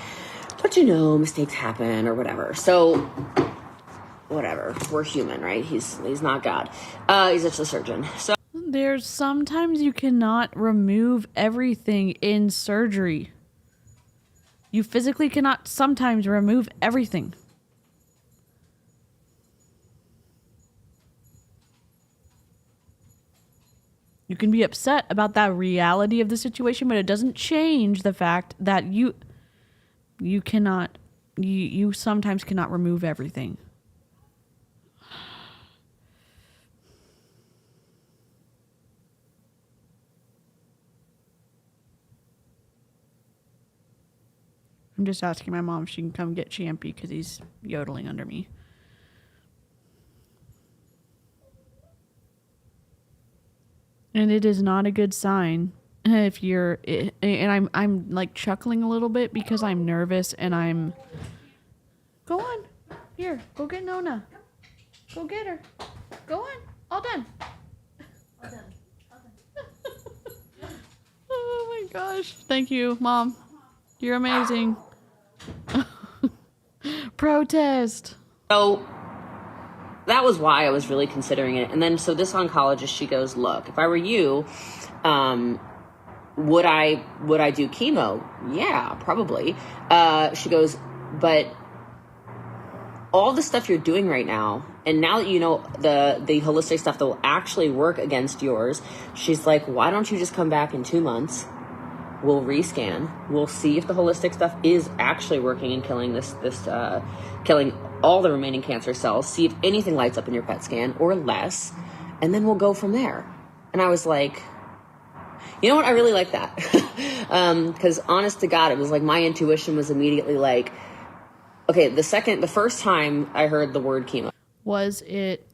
But mistakes happen or whatever. So whatever, we're human, right? He's not God. He's just a surgeon. So there's sometimes you cannot remove everything in surgery. You physically cannot sometimes remove everything. You can be upset about that reality of the situation, but it doesn't change the fact that you sometimes cannot remove everything. I'm just asking my mom if she can come get Champy because he's yodeling under me. And it is not a good sign if you're, and I'm like chuckling a little bit because I'm nervous and I'm, go on, here, go get Nona, go get her, go on, all done. Oh my gosh, thank you, Mom, you're amazing. Protest. So that was why I was really considering it. And then, so this oncologist, she goes, look, if I were you, would I do chemo? Yeah, probably. She goes, but all the stuff you're doing right now And now that you know the holistic stuff that will actually work against yours, she's like, why don't you just come back in 2 months? We'll rescan. We'll see if the holistic stuff is actually working and killing killing all the remaining cancer cells. See if anything lights up in your PET scan or less, and then we'll go from there. And I was like, you know what? I really like that. Because honest to God, it was like my intuition was immediately like, okay, the first time I heard the word chemo. Was it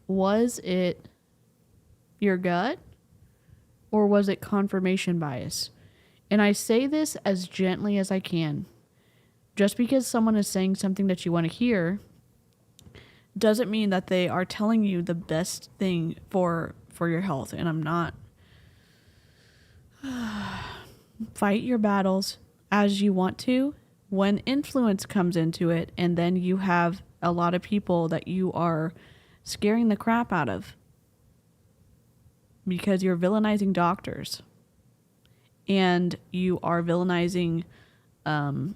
your gut, or was it confirmation bias? And I say this as gently as I can. Just because someone is saying something that you want to hear doesn't mean that they are telling you the best thing for your health. And I'm not. Fight your battles as you want to. When influence comes into it, and then you have a lot of people that you are scaring the crap out of because you're villainizing doctors and you are villainizing one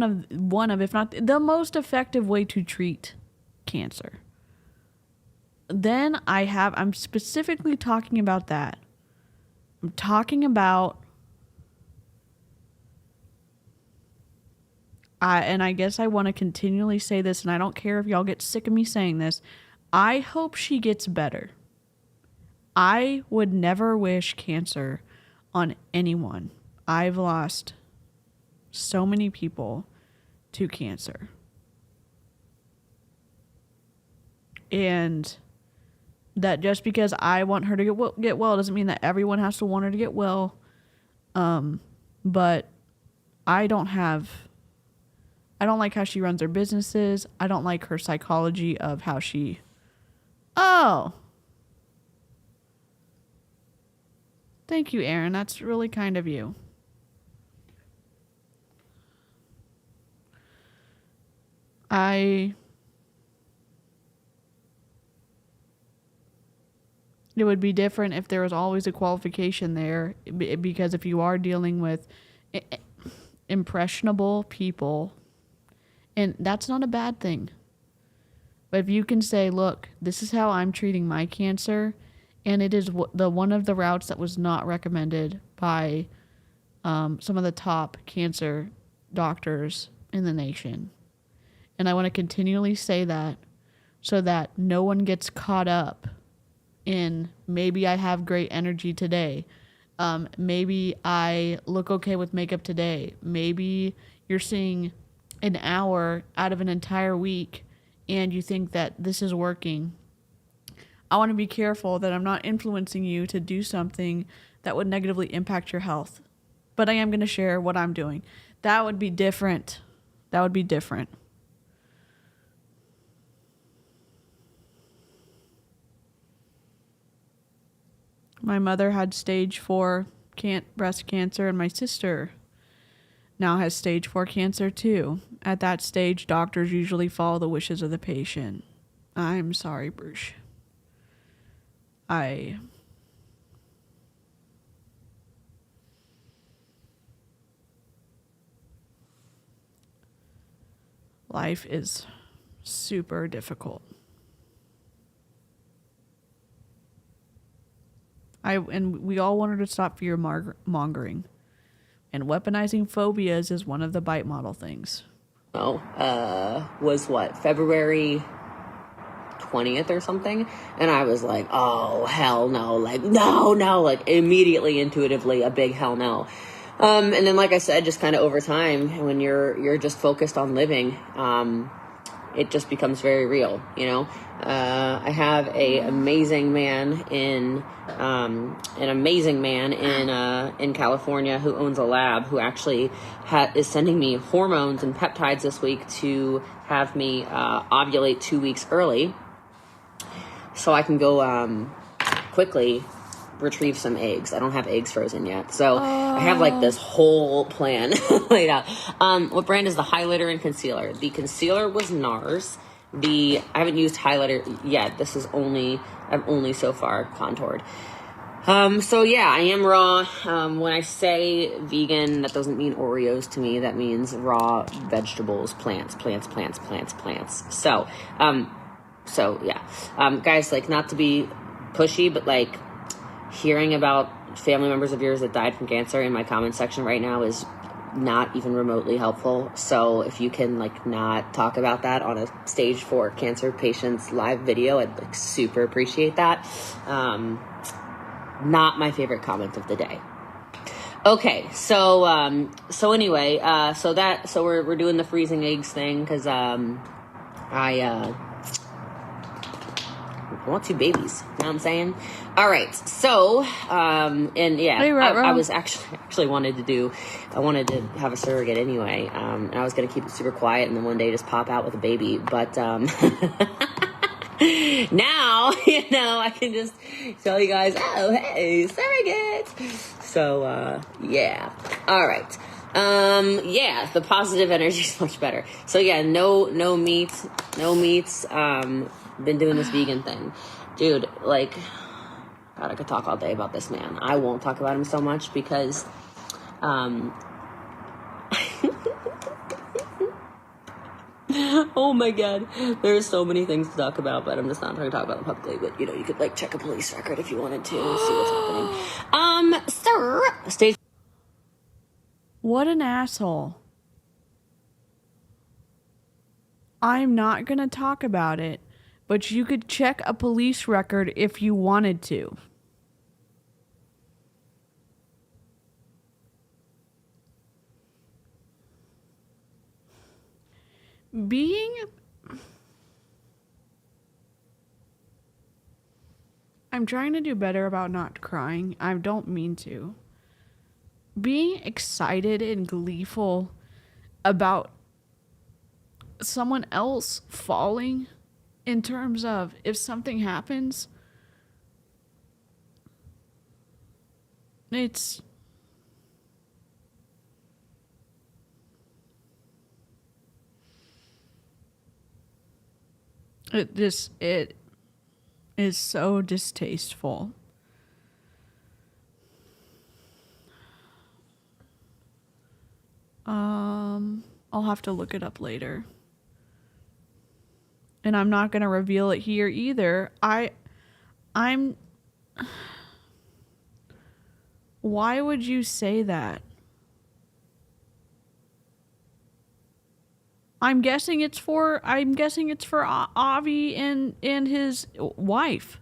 of if not the most effective way to treat cancer. Then I'm specifically talking about that. I'm talking about and I guess I want to continually say this, and I don't care if y'all get sick of me saying this. I hope she gets better. I would never wish cancer on anyone. I've lost so many people to cancer. And that just because I want her to get well doesn't mean that everyone has to want her to get well. But I don't like how she runs her businesses. I don't like her psychology of how she... Oh! Thank you, Aaron. That's really kind of you. It would be different if there was always a qualification there, because if you are dealing with impressionable people, and that's not a bad thing. But if you can say, look, this is how I'm treating my cancer, and it is one of the routes that was not recommended by some of the top cancer doctors in the nation. And I want to continually say that so that no one gets caught up in maybe I have great energy today. Maybe I look okay with makeup today. Maybe you're seeing an hour out of an entire week and you think that this is working. I want to be careful that I'm not influencing you to do something that would negatively impact your health. But I am going to share what I'm doing. That would be different. That would be different. My mother had stage 4 breast cancer, and my sister now has stage 4 cancer too. At that stage, doctors usually follow the wishes of the patient. I'm sorry, Bruce. Life is super difficult. And we all want her to stop fear mongering. And weaponizing phobias is one of the bite model things. Was what, February 20th or something? And I was like, oh, hell no. Like, no, like immediately, intuitively, a big hell no. And then, like I said, just kind of over time, when you're just focused on living, it just becomes very real, you know? I have an amazing man in California who owns a lab who actually is sending me hormones and peptides this week to have me ovulate 2 weeks early so I can go quickly retrieve some eggs. I don't have eggs frozen yet. So I have like this whole plan laid out. What brand is the highlighter and concealer? The concealer was NARS. I haven't used highlighter yet. I've only so far contoured. So yeah, I am raw. When I say vegan, that doesn't mean Oreos to me. That means raw vegetables, plants. So, So yeah, guys, like, not to be pushy, but like, hearing about family members of yours that died from cancer in my comment section right now is not even remotely helpful. So if you can like not talk about that on a stage 4 cancer patients live video, I'd like super appreciate that. Not my favorite comment of the day. Okay, so anyway, so we're doing the freezing eggs thing because I want 2 babies. You know what I'm saying? All right. So, and yeah, Hey, I was actually wanted to have a surrogate anyway. And I was going to keep it super quiet and then one day just pop out with a baby. But, now, you know, I can just tell you guys, oh, hey, surrogate. So, yeah. All right. Yeah, the positive energy is much better. So yeah, no meats. Been doing this vegan thing. Dude, like, God, I could talk all day about this man. I won't talk about him so much because, oh my God, there's so many things to talk about, but I'm just not trying to talk about them publicly. But, you know, you could, like, check a police record if you wanted to, see what's happening. Sir, stage. What an asshole. I'm not going to talk about it, but you could check a police record if you wanted to. I'm trying to do better about not crying. I don't mean to. Being excited and gleeful about someone else falling in terms of if something happens, it is so distasteful. I'll have to look it up later. And I'm not going to reveal it here either. I'm Why would you say that? I'm guessing it's for Avi and his wife.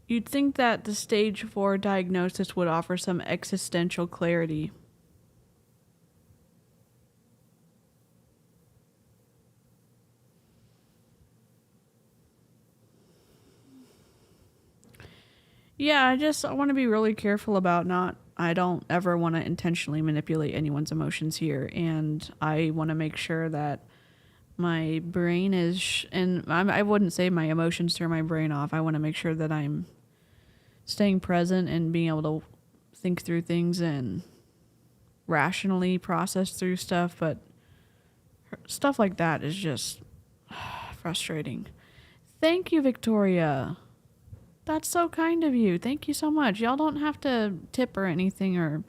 You'd think that the stage 4 diagnosis would offer some existential clarity. Yeah, I want to be really careful about I don't ever want to intentionally manipulate anyone's emotions here, and I want to make sure that my brain is, I wouldn't say my emotions turn my brain off. I want to make sure that I'm staying present and being able to think through things and rationally process through stuff, but stuff like that is just frustrating. Thank you, Victoria. That's so kind of you. Thank you so much. Y'all don't have to tip or anything, or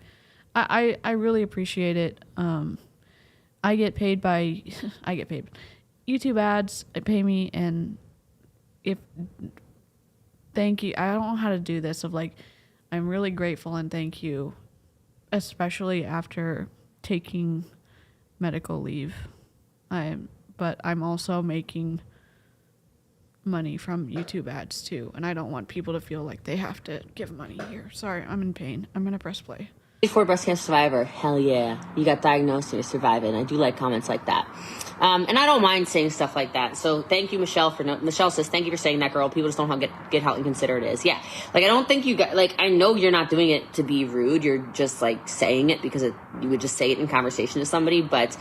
I really appreciate it. I get paid by YouTube ads. They pay me, and thank you. I don't know how to do this of like, I'm really grateful and thank you, especially after taking medical leave. But I'm also making money from YouTube ads too, and I don't want people to feel like they have to give money here. Sorry, I'm in pain. I'm gonna press play. Stage 4 breast cancer survivor. Hell yeah. You got diagnosed and you're surviving. I do like comments like that. And I don't mind saying stuff like that. So thank you, Michelle, Michelle says, thank you for saying that, girl. People just don't get how inconsiderate it is. Yeah. Like, I don't think you got, like, I know you're not doing it to be rude. You're just, like, saying it because you would just say it in conversation to somebody. But,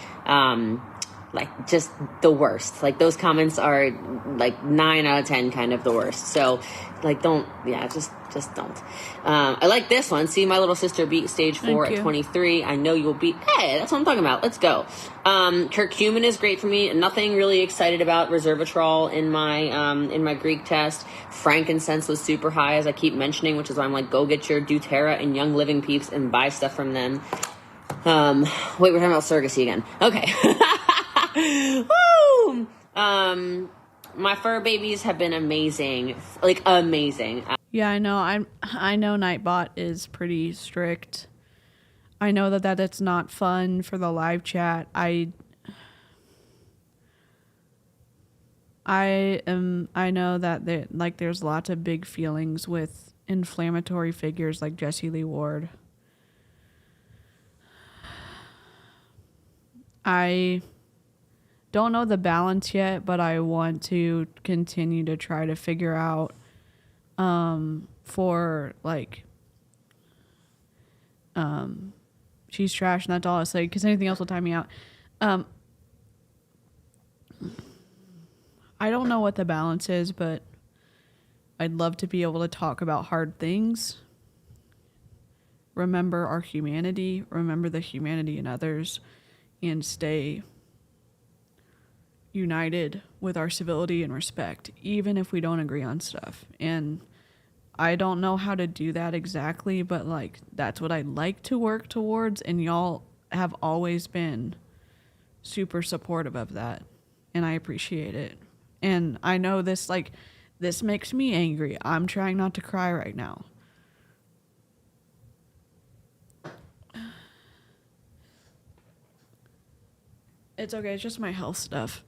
like just the worst. Like those comments are like 9 out of 10 kind of the worst. So like don't, yeah, just don't. I like this one. See my little sister beat stage 4 at 23. I know you'll beat, hey, that's what I'm talking about. Let's go. Curcumin is great for me. Nothing really excited about resveratrol in my Greek test. Frankincense was super high, as I keep mentioning, which is why I'm like, go get your doTERRA and Young Living Peeps and buy stuff from them. Wait, we're talking about surrogacy again. Okay. Woo! My fur babies have been amazing. Like, amazing. Yeah, I know. I know Nightbot is pretty strict. I know that it's not fun for the live chat. I know that there's lots of big feelings with inflammatory figures like Jessie Lee Ward. I don't know the balance yet, but I want to continue to try to figure out for like she's trash and that's all I say, because anything else will time me out. I don't know what the balance is, but I'd love to be able to talk about hard things, remember our humanity, remember the humanity in others, and stay united with our civility and respect, even if we don't agree on stuff. And I don't know how to do that exactly, but like that's what I'd like to work towards, and y'all have always been super supportive of that, and I appreciate it. And I know this makes me angry. I'm trying not to cry right now. It's okay, it's just my health stuff.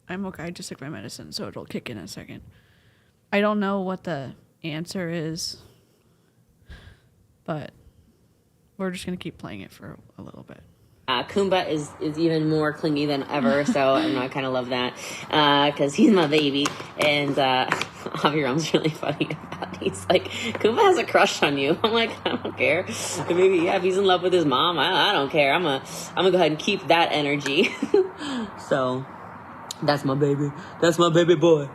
I'm okay, I just took my medicine, so it'll kick in a second. I don't know what the answer is, but we're just gonna keep playing it for a little bit. Kumba is even more clingy than ever, so I kind of love that because he's my baby. And Avirum's really funny about it. He's like, Kumba has a crush on you. I'm like, I don't care. Maybe yeah, if he's in love with his mom, I don't care. I'm gonna go ahead and keep that energy. So that's my baby. That's my baby boy.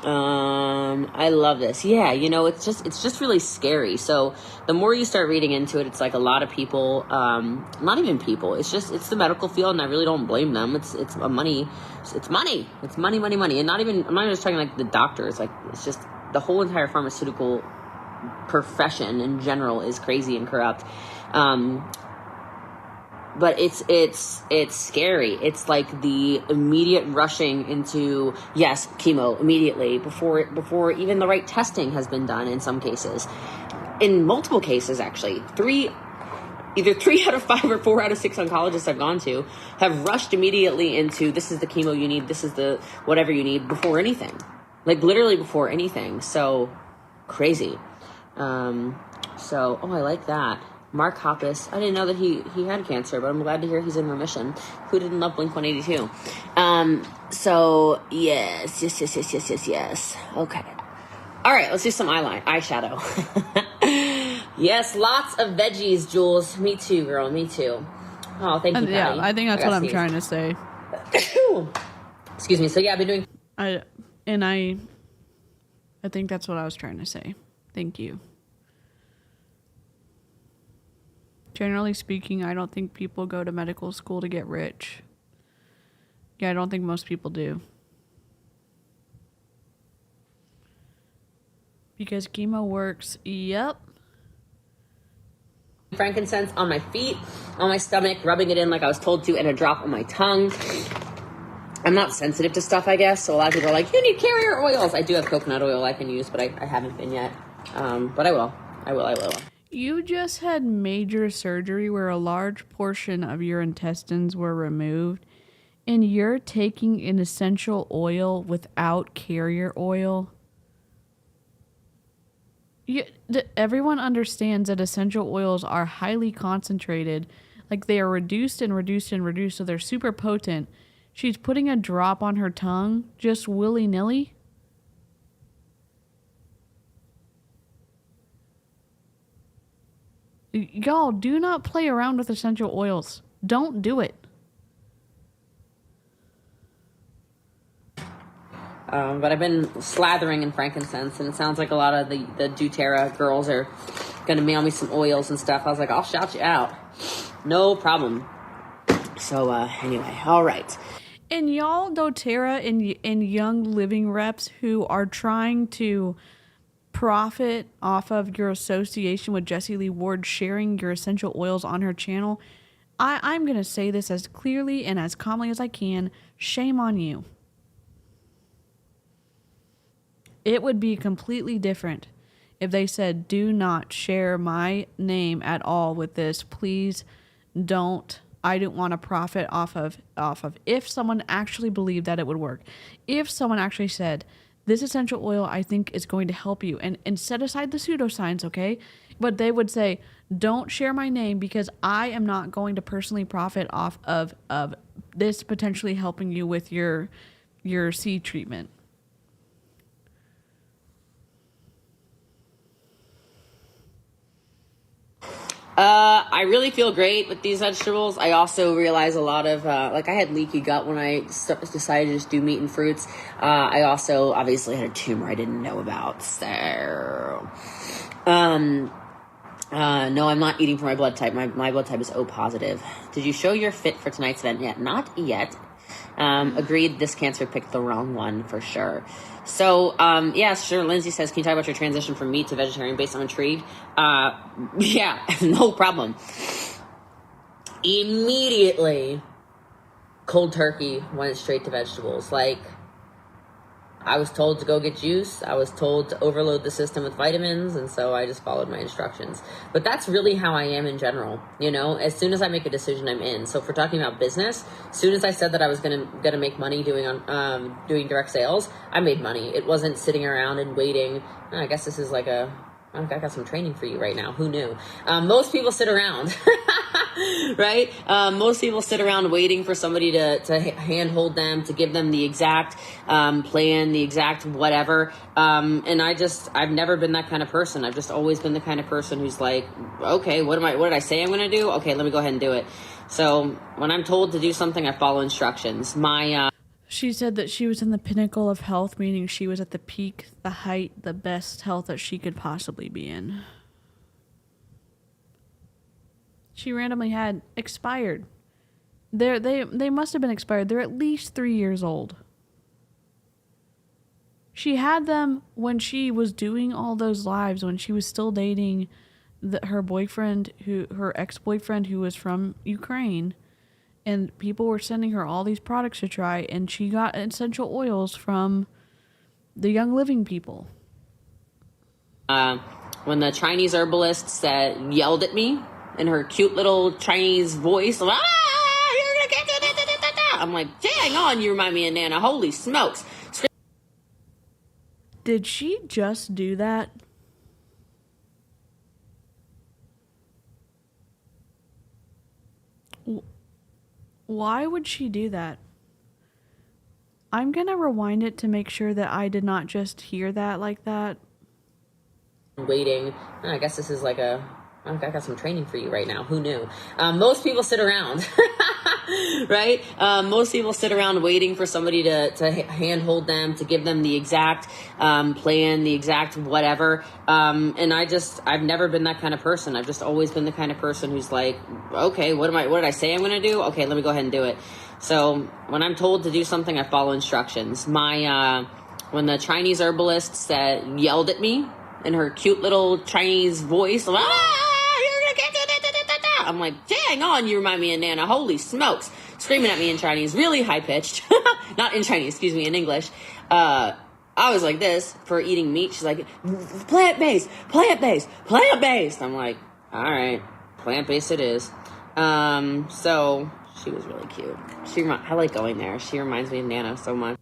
I love this. Yeah, you know, it's just really scary. So the more you start reading into it, it's like a lot of people, not even people, it's the medical field, and I really don't blame them. It's money. And I'm not just talking like the doctors, like it's just the whole entire pharmaceutical profession in general is crazy and corrupt. But it's scary. It's like the immediate rushing into, yes, chemo immediately before even the right testing has been done in some cases. In multiple cases, actually. Either 3 out of 5 or 4 out of 6 oncologists I've gone to have rushed immediately into, this is the chemo you need, this is the whatever you need, before anything. Like literally before anything. So crazy. I like that. Mark Hoppus. I didn't know that he had cancer, but I'm glad to hear he's in remission. Who didn't love Blink-182? So yes. Okay. All right, let's do some eyeshadow. Yes, lots of veggies, Jules. Me too, girl. Me too. Oh, thank you, Patty. Yeah, I think that's what I'm trying to say. Excuse me. So yeah, I've been doing. I think that's what I was trying to say. Thank you. Generally speaking, I don't think people go to medical school to get rich. Yeah, I don't think most people do. Because chemo works. Yep. Frankincense on my feet, on my stomach, rubbing it in like I was told to, and a drop on my tongue. I'm not sensitive to stuff, I guess. So a lot of people are like, you need carrier oils. I do have coconut oil I can use, but I haven't been yet. But I will. You just had major surgery where a large portion of your intestines were removed, and you're taking an essential oil without carrier oil. Everyone understands that essential oils are highly concentrated. Like they are reduced, so they're super potent. She's putting a drop on her tongue just willy-nilly. Y'all, do not play around with essential oils. Don't do it. But I've been slathering in frankincense, and it sounds like a lot of the doTERRA girls are going to mail me some oils and stuff. I was like, I'll shout you out. No problem. So, anyway, all right. And y'all doTERRA and young living reps who are trying to profit off of your association with Jessie Lee Ward sharing your essential oils on her channel, I'm going to say this as clearly and as calmly as I can. Shame on you. It would be completely different if they said, do not share my name at all with this. Please don't. I don't want to profit off of if someone actually believed that it would work. If someone actually said, this essential oil I think is going to help you, and set aside the pseudoscience, okay? But they would say, don't share my name because I am not going to personally profit off of this potentially helping you with your seed treatment. I really feel great with these vegetables. I also realize a lot of, like I had leaky gut when I decided to just do meat and fruits. I also obviously had a tumor I didn't know about. So, no, I'm not eating for my blood type. My blood type is O positive. Did you show your fit for tonight's event yet? Not yet. Agreed, this cancer picked the wrong one for sure. So, yeah, sure. Lindsay says, can you talk about your transition from meat to vegetarian based on intrigue? Yeah, no problem. Immediately, cold turkey, went straight to vegetables. Like, I was told to go get juice. I was told to overload the system with vitamins, and so I just followed my instructions. But that's really how I am in general. You know, as soon as I make a decision, I'm in. So if we're talking about business, as soon as I said that I was gonna make money doing direct sales, I made money. It wasn't sitting around and waiting. I guess this is like I got some training for you right now. Who knew? Most people sit around, right? Most people sit around waiting for somebody to handhold them, to give them the exact plan, the exact whatever. And I've never been that kind of person. I've just always been the kind of person who's like, okay, what did I say I'm going to do? Okay, let me go ahead and do it. So when I'm told to do something, I follow instructions. She said that she was in the pinnacle of health, meaning she was at the peak, the height, the best health that she could possibly be in. She randomly had expired. They must have been expired. They're at least 3 years old. She had them when she was doing all those lives, when she was still dating her boyfriend, her ex-boyfriend who was from Ukraine. And people were sending her all these products to try, and she got essential oils from the Young Living people. When the Chinese herbalist yelled at me in her cute little Chinese voice, you're gonna get I'm like, dang on, you remind me of Nana. Holy smokes. Did she just do that? Why would she do that? I'm gonna rewind it to make sure that I did not just hear that like that. Waiting. I guess this is like I got some training for you right now. Who knew? Most people sit around, right? Most people sit around waiting for somebody to handhold them, to give them the exact plan, the exact whatever. And I've never been that kind of person. I've just always been the kind of person who's like, okay, what did I say I'm going to do? Okay, let me go ahead and do it. So when I'm told to do something, I follow instructions. When the Chinese herbalist yelled at me in her cute little Chinese voice, I'm like, dang on, you remind me of Nana. Holy smokes. Screaming at me in Chinese, really high pitched. Not in Chinese, excuse me, in English. I was like this for eating meat. She's like, plant-based, plant-based, plant-based. I'm like, all right, plant-based it is. So she was really cute. I like going there. She reminds me of Nana so much.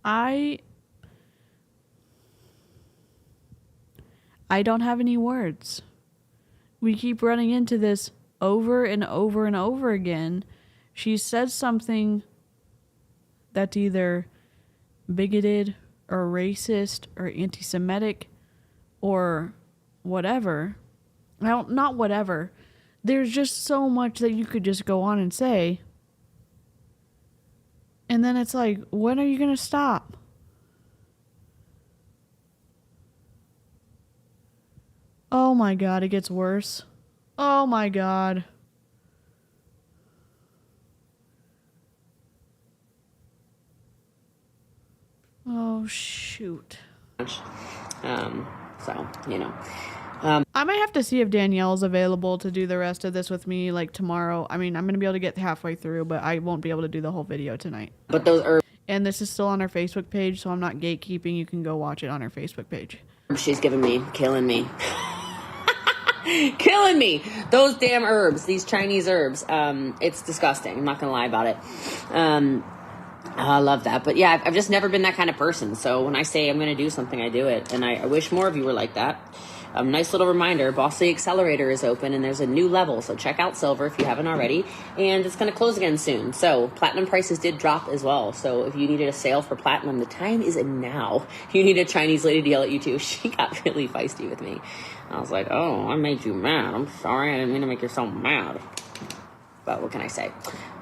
I don't have any words. We keep running into this over and over and over again, she said something that's either bigoted or racist or anti-Semitic or whatever. Not whatever. There's just so much that you could just go on and say. And then it's like, when are you going to stop? Oh my God, it gets worse. Oh my God. Oh, shoot. So, you know. I might have to see if Danielle's available to do the rest of this with me, like, tomorrow. I mean, I'm going to be able to get halfway through, but I won't be able to do the whole video tonight. But those herbs And this is still on our Facebook page, so I'm not gatekeeping. You can go watch it on our Facebook page. she's giving me, killing me. Killing me. Those damn herbs, these Chinese herbs. It's disgusting. I'm not going to lie about it. I love that. But yeah, I've just never been that kind of person. So when I say I'm going to do something, I do it. And I wish more of you were like that. Nice little reminder, Bossy Accelerator is open and there's a new level. So check out Silver if you haven't already. And it's going to close again soon. So Platinum prices did drop as well. So if you needed a sale for Platinum, the time is now. You need a Chinese lady to yell at you too. She got really feisty with me. I was like, oh, I made you mad. I'm sorry. I didn't mean to make you so mad. But what can I say?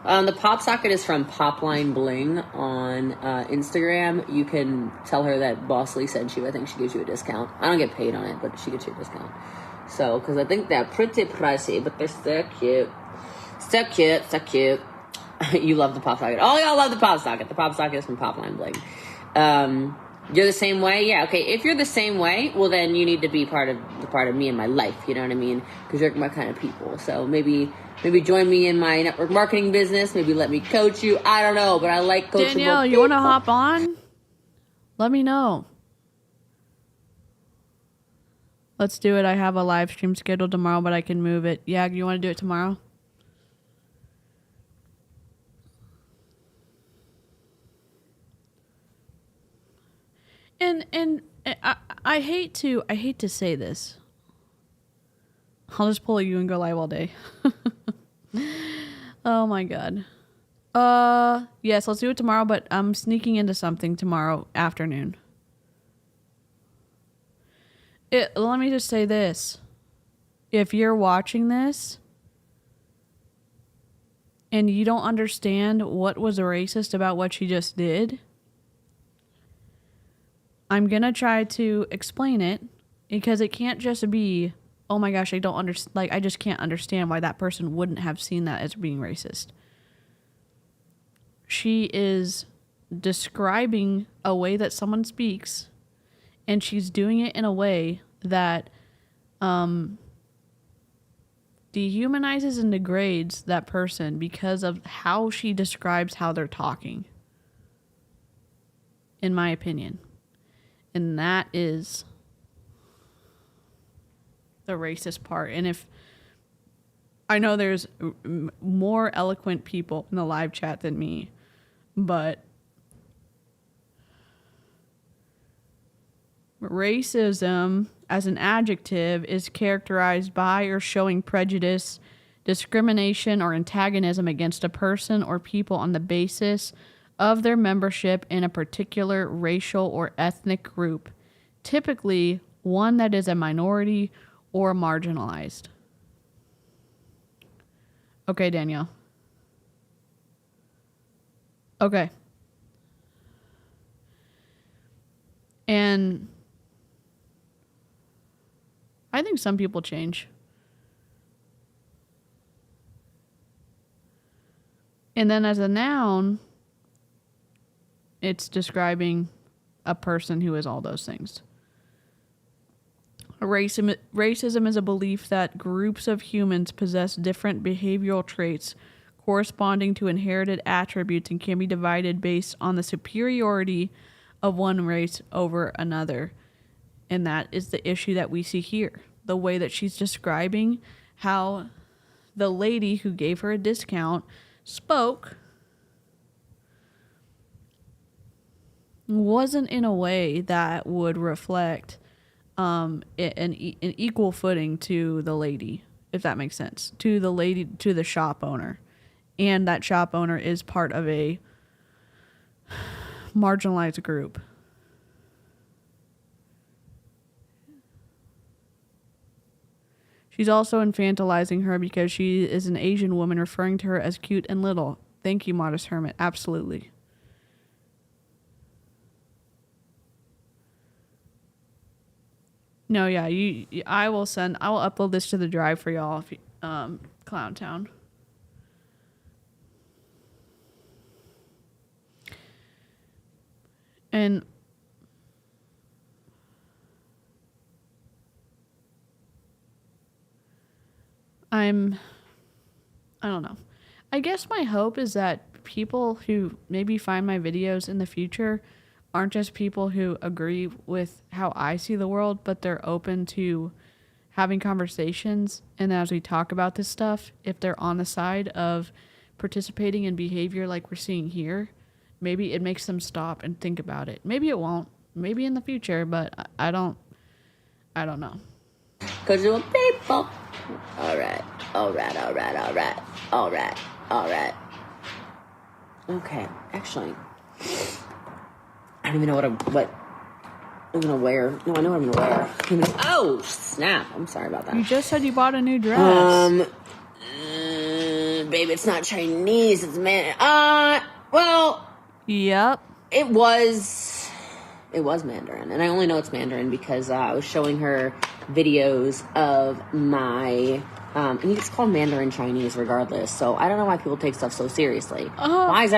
The pop socket is from Popline Bling on Instagram. You can tell her that Boss Lee sent you. I think she gives you a discount. I don't get paid on it, but she gets you a discount. So, because I think they're pretty pricey, but they're so cute. So cute, so cute. You love the pop socket. Oh, y'all love the pop socket. The pop socket is from Popline Bling. You're the same way? Yeah, okay. If you're the same way, well, then you need to be part of me in my life. You know what I mean? Because you're my kind of people. So maybe join me in my network marketing business. Maybe let me coach you. I don't know, but I like coachable Danielle, you want to hop on? Let me know. Let's do it. I have a live stream scheduled tomorrow, but I can move it. Yeah, you want to do it tomorrow? And I hate to say this. I'll just pull you and go live all day. Oh my God. Yes, let's do it tomorrow, but I'm sneaking into something tomorrow afternoon. Let me just say this. If you're watching this and you don't understand what was racist about what she just did, I'm going to try to explain it because it can't just be, oh my gosh, I don't understand. Like, I just can't understand why that person wouldn't have seen that as being racist. She is describing a way that someone speaks, and she's doing it in a way that dehumanizes and degrades that person because of how she describes how they're talking, in my opinion. And that is the racist part. And if I know there's more eloquent people in the live chat than me, but racism as an adjective is characterized by or showing prejudice, discrimination, or antagonism against a person or people on the basis of their membership in a particular racial or ethnic group, typically one that is a minority or marginalized. Okay, Danielle. Okay. And I think some people change. And then as a noun, it's describing a person who is all those things. Racism is a belief that groups of humans possess different behavioral traits corresponding to inherited attributes and can be divided based on the superiority of one race over another. And that is the issue that we see here. The way that she's describing how the lady who gave her a discount spoke wasn't in a way that would reflect an equal footing to the lady. if that makes sense, to the shop owner. And that shop owner is part of a marginalized group. She's also infantilizing her because she is an Asian woman, referring to her as cute and little. Thank you, Modest Hermit. Absolutely. No, yeah, I will upload this to the drive for y'all, if Clown Town. And I don't know. I guess my hope is that people who maybe find my videos in the future aren't just people who agree with how I see the world, but they're open to having conversations. And as we talk about this stuff, if they're on the side of participating in behavior like we're seeing here, maybe it makes them stop and think about it. Maybe it won't. Maybe in the future, but I don't know. Cause you're people. All right. Okay, actually, I don't even know what I'm gonna wear. No, I know what I'm gonna wear. Oh snap! I'm sorry about that. You just said you bought a new dress. Babe, it's not Chinese. It's well. Yep. It was Mandarin, and I only know it's Mandarin because I was showing her videos of my, and you just call Mandarin Chinese regardless, so I don't know why people take stuff so seriously. Why is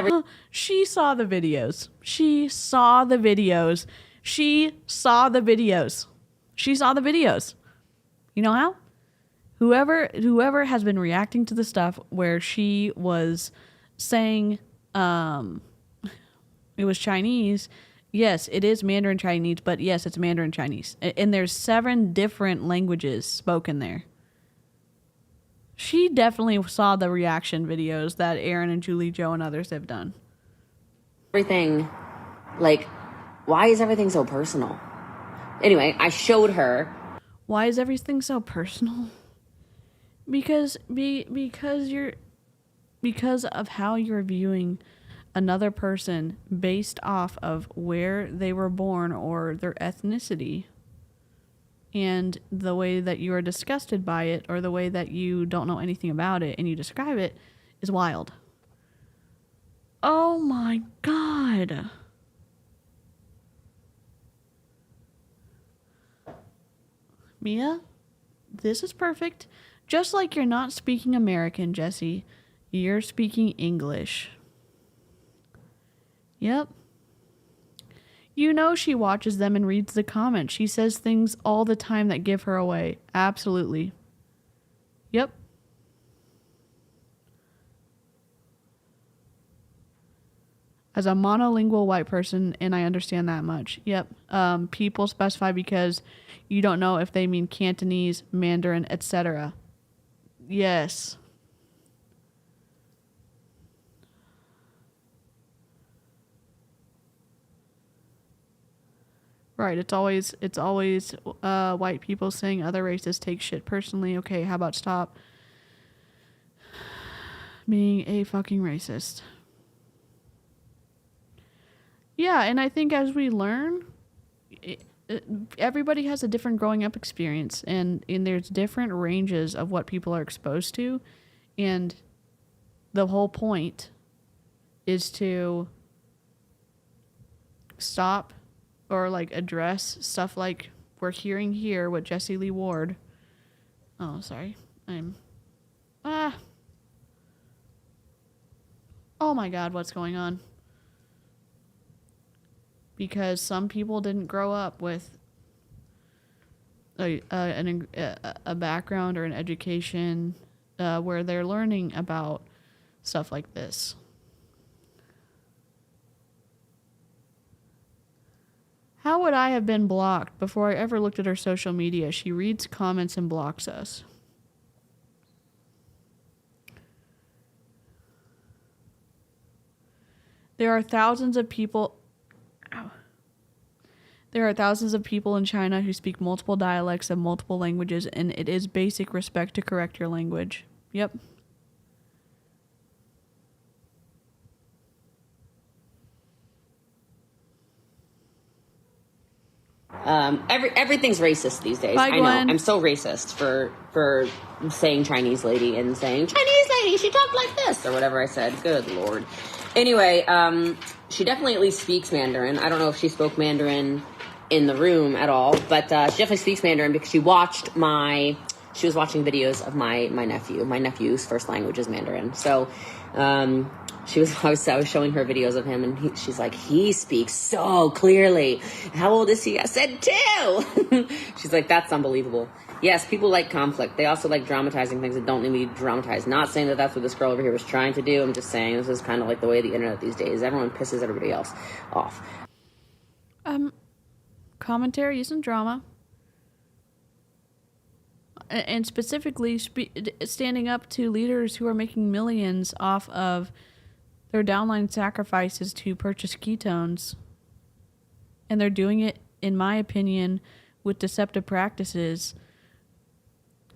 She saw the videos. She saw the videos. You know how? Whoever has been reacting to the stuff where she was saying, it was Chinese. Yes, it is Mandarin Chinese, but yes, it's Mandarin Chinese. And there's 7 different languages spoken there. She definitely saw the reaction videos that Aaron and Julie Joe and others have done. Everything, like, why is everything so personal? Anyway, I showed her. Why is everything so personal? Because of how you're viewing another person based off of where they were born or their ethnicity, and the way that you are disgusted by it or the way that you don't know anything about it and you describe it is wild. Oh my God. Mia, this is perfect. Just like you're not speaking American, Jessie, you're speaking English. Yep. You know she watches them and reads the comments. She says things all the time that give her away. Absolutely. Yep. As a monolingual white person, and I understand that much. Yep. People specify because you don't know if they mean Cantonese, Mandarin, etc. Yes. Right, it's always white people saying other races take shit personally. Okay, how about stop being a fucking racist? Yeah, and I think as we learn, everybody has a different growing up experience, and there's different ranges of what people are exposed to, and the whole point is to stop or like address stuff like we're hearing here with Jessie Lee Ward. Oh, sorry. Oh my God, what's going on? Because some people didn't grow up with a background or an education where they're learning about stuff like this. How would I have been blocked before I ever looked at her social media? She reads comments and blocks us. There are thousands of people There are thousands of people in China who speak multiple dialects of multiple languages, and it is basic respect to correct your language. Yep. Everything's racist these days. Bye, I know. Gwen. I'm so racist for saying Chinese lady and saying Chinese lady, she talked like this or whatever I said. Good Lord. Anyway, she definitely at least speaks Mandarin. I don't know if she spoke Mandarin in the room at all, but she definitely speaks Mandarin because she was watching videos of my nephew. My nephew's first language is Mandarin. So, I was showing her videos of him, and she's like, he speaks so clearly. How old is he? I said 2. She's like, that's unbelievable. Yes, people like conflict. They also like dramatizing things that don't need to be dramatized. Not saying that that's what this girl over here was trying to do. I'm just saying this is kind of like the way of the internet these days. Everyone pisses everybody else off. Commentary isn't drama. And specifically standing up to leaders who are making millions off of their downline sacrifices to purchase ketones. And they're doing it, in my opinion, with deceptive practices.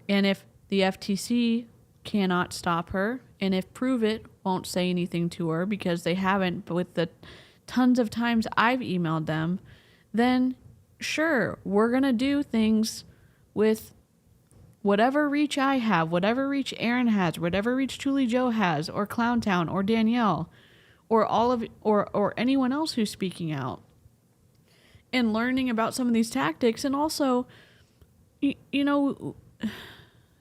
And if the FTC cannot stop her, and if Prove It won't say anything to her because they haven't, but with the tons of times I've emailed them, then sure, we're going to do things with whatever reach I have, whatever reach Aaron has, whatever reach Julie Joe has, or Clowntown, or Danielle, or all of, or anyone else who's speaking out, and learning about some of these tactics, and also, you know,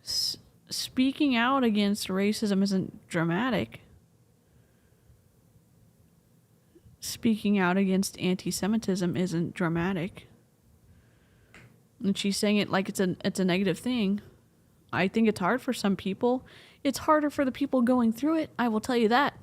speaking out against racism isn't dramatic. Speaking out against anti-Semitism isn't dramatic. And she's saying it like it's a negative thing. I think it's hard for some people. It's harder for the people going through it, I will tell you that.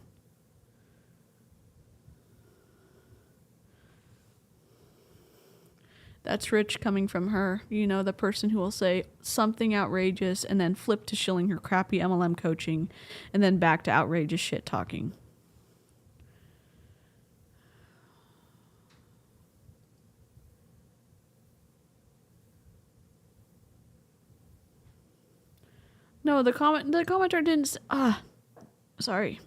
That's rich coming from her. You know, the person who will say something outrageous and then flip to shilling her crappy MLM coaching and then back to outrageous shit talking. No, the commenter didn't. Sorry.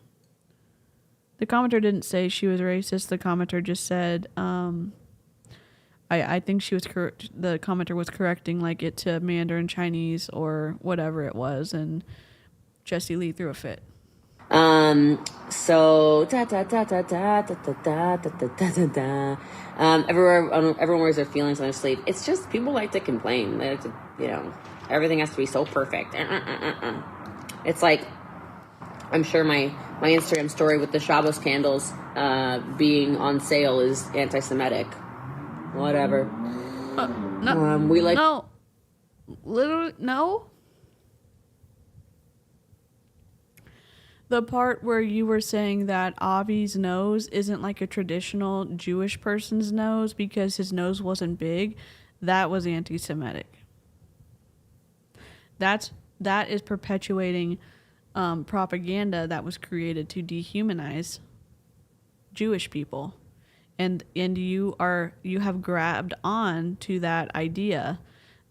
The commenter didn't say she was racist. The commenter just said, I think she was correct. The commenter was correcting like it to Mandarin Chinese or whatever it was, and Jessie Lee threw a fit. So everyone wears their feelings on their sleeve. It's just people like to complain. They like to, you know, everything has to be so perfect. It's like, I'm sure my Instagram story with the Shabbos candles being on sale is anti-Semitic. Whatever. No. Literally, no. The part where you were saying that Avi's nose isn't like a traditional Jewish person's nose because his nose wasn't big, that was anti-Semitic. That is perpetuating propaganda that was created to dehumanize Jewish people. And you have grabbed on to that idea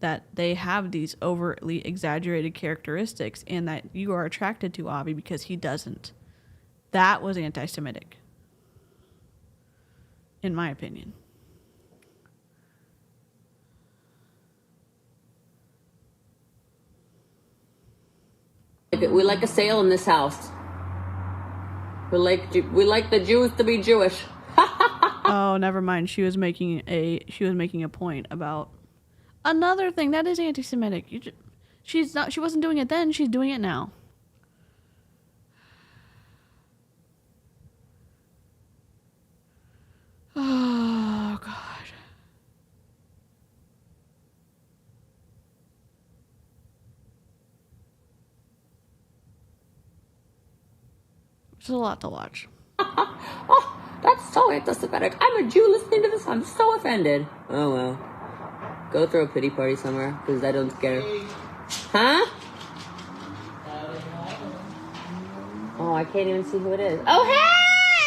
that they have these overtly exaggerated characteristics and that you are attracted to Avi because he doesn't. That was anti-Semitic, in my opinion. We like a sale in this house. We like the Jews to be Jewish. Oh, never mind. She was making a point about another thing that is anti-Semitic. She wasn't doing it then. She's doing it now. Oh God. It's a lot to watch. Oh, that's so anti-Semitic. I'm a Jew listening to this. I'm so offended. Oh, well. Go throw a pity party somewhere, because I don't care. Huh? Oh, I can't even see who it is. Oh,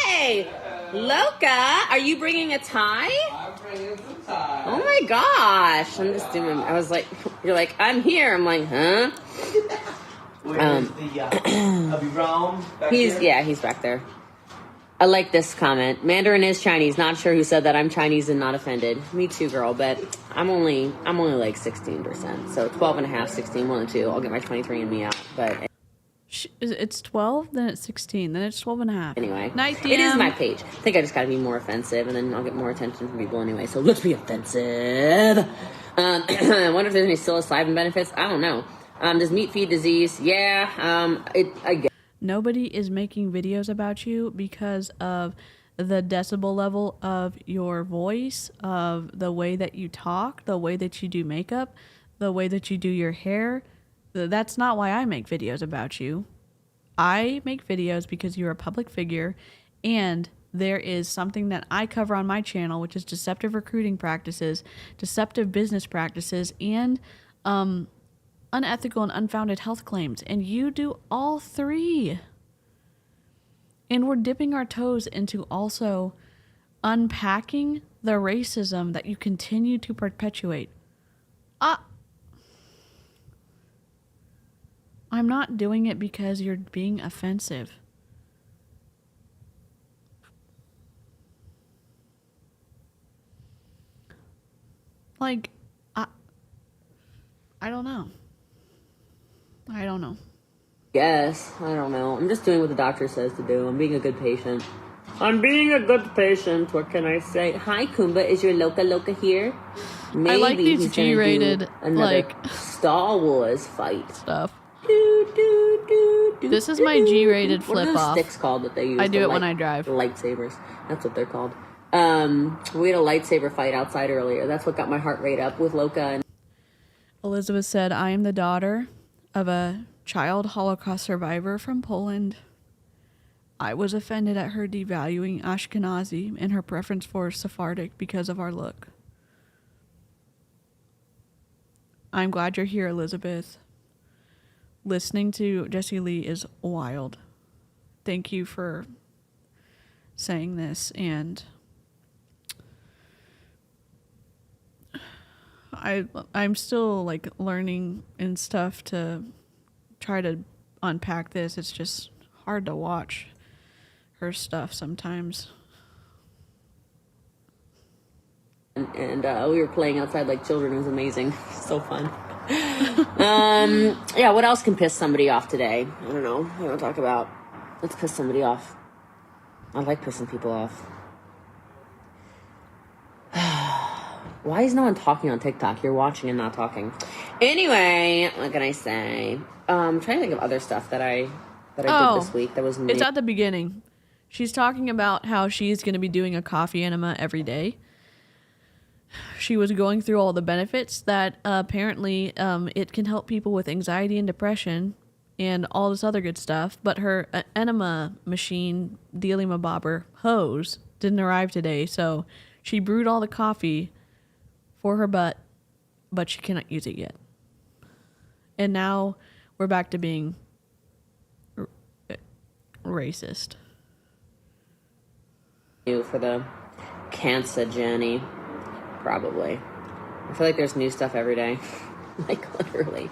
hey! Loca, are you bringing a tie? Oh my gosh. I'm just doing, I was like, you're like, I'm here. I'm like, huh? Where's he's back there. I like this comment. Mandarin is Chinese. Not sure who said that. I'm Chinese and not offended. Me too, girl, but I'm only like 16%. So 12 and a half, 16, 1 and 2. I'll get my 23 and me out, but It's 12, then it's 16, then it's 12 and a half. anyway, Night, DM. it is my page. I think I just gotta be more offensive, and then I'll get more attention from people anyway. So let's be offensive. I wonder if there's any psilocybin benefits. I don't know. Does meat feed disease? Yeah. I guess. Nobody is making videos about you because of the decibel level of your voice, of the way that you talk, the way that you do makeup, the way that you do your hair. That's not why I make videos about you. I make videos because you're a public figure, and there is something that I cover on my channel, which is deceptive recruiting practices, deceptive business practices, and unethical and unfounded health claims. And you do all three. And we're dipping our toes into also unpacking the racism that you continue to perpetuate. I'm not doing it because you're being offensive. Like, I don't know. I don't know. Yes, I don't know. I'm just doing what the doctor says to do. I'm being a good patient. I'm being a good patient. What can I say? Hi, Kumba. Is your Loka here? Maybe I like these he's gonna G-rated, do another Star Wars fight. Stuff. Do. This is my G-rated What are flip those off. sticks called that they use? I do it when I drive. Lightsabers. That's what they're called. We had a lightsaber fight outside earlier. That's what got my heart rate up with Loka. And Elizabeth said, I am the daughter of a child Holocaust survivor from Poland. I was offended at her devaluing Ashkenazi and her preference for Sephardic because of our look. I'm glad you're here, Elizabeth. Listening to Jessie Lee is wild. Thank you for saying this, and I'm still like learning and stuff to try to unpack this. It's just hard to watch her stuff sometimes. And we were playing outside like children. It was amazing. So fun. Yeah, what else can piss somebody off today? I don't know. What do you want to talk about? Let's piss somebody off. I like pissing people off. Why is no one talking on TikTok? You're watching and not talking. Anyway, what can I say? I'm trying to think of other stuff that I did this week that was new. It's at the beginning. She's talking about how she's going to be doing a coffee enema every day. She was going through all the benefits that apparently it can help people with anxiety and depression and all this other good stuff. But her enema machine, 𝐓𝐇𝐒𝐄𝐒𝐄 didn't arrive today. So she brewed all the coffee for her butt, but she cannot use it yet. And now we're back to being racist. For the cancer journey. Probably. I feel like there's new stuff every day. Like, literally.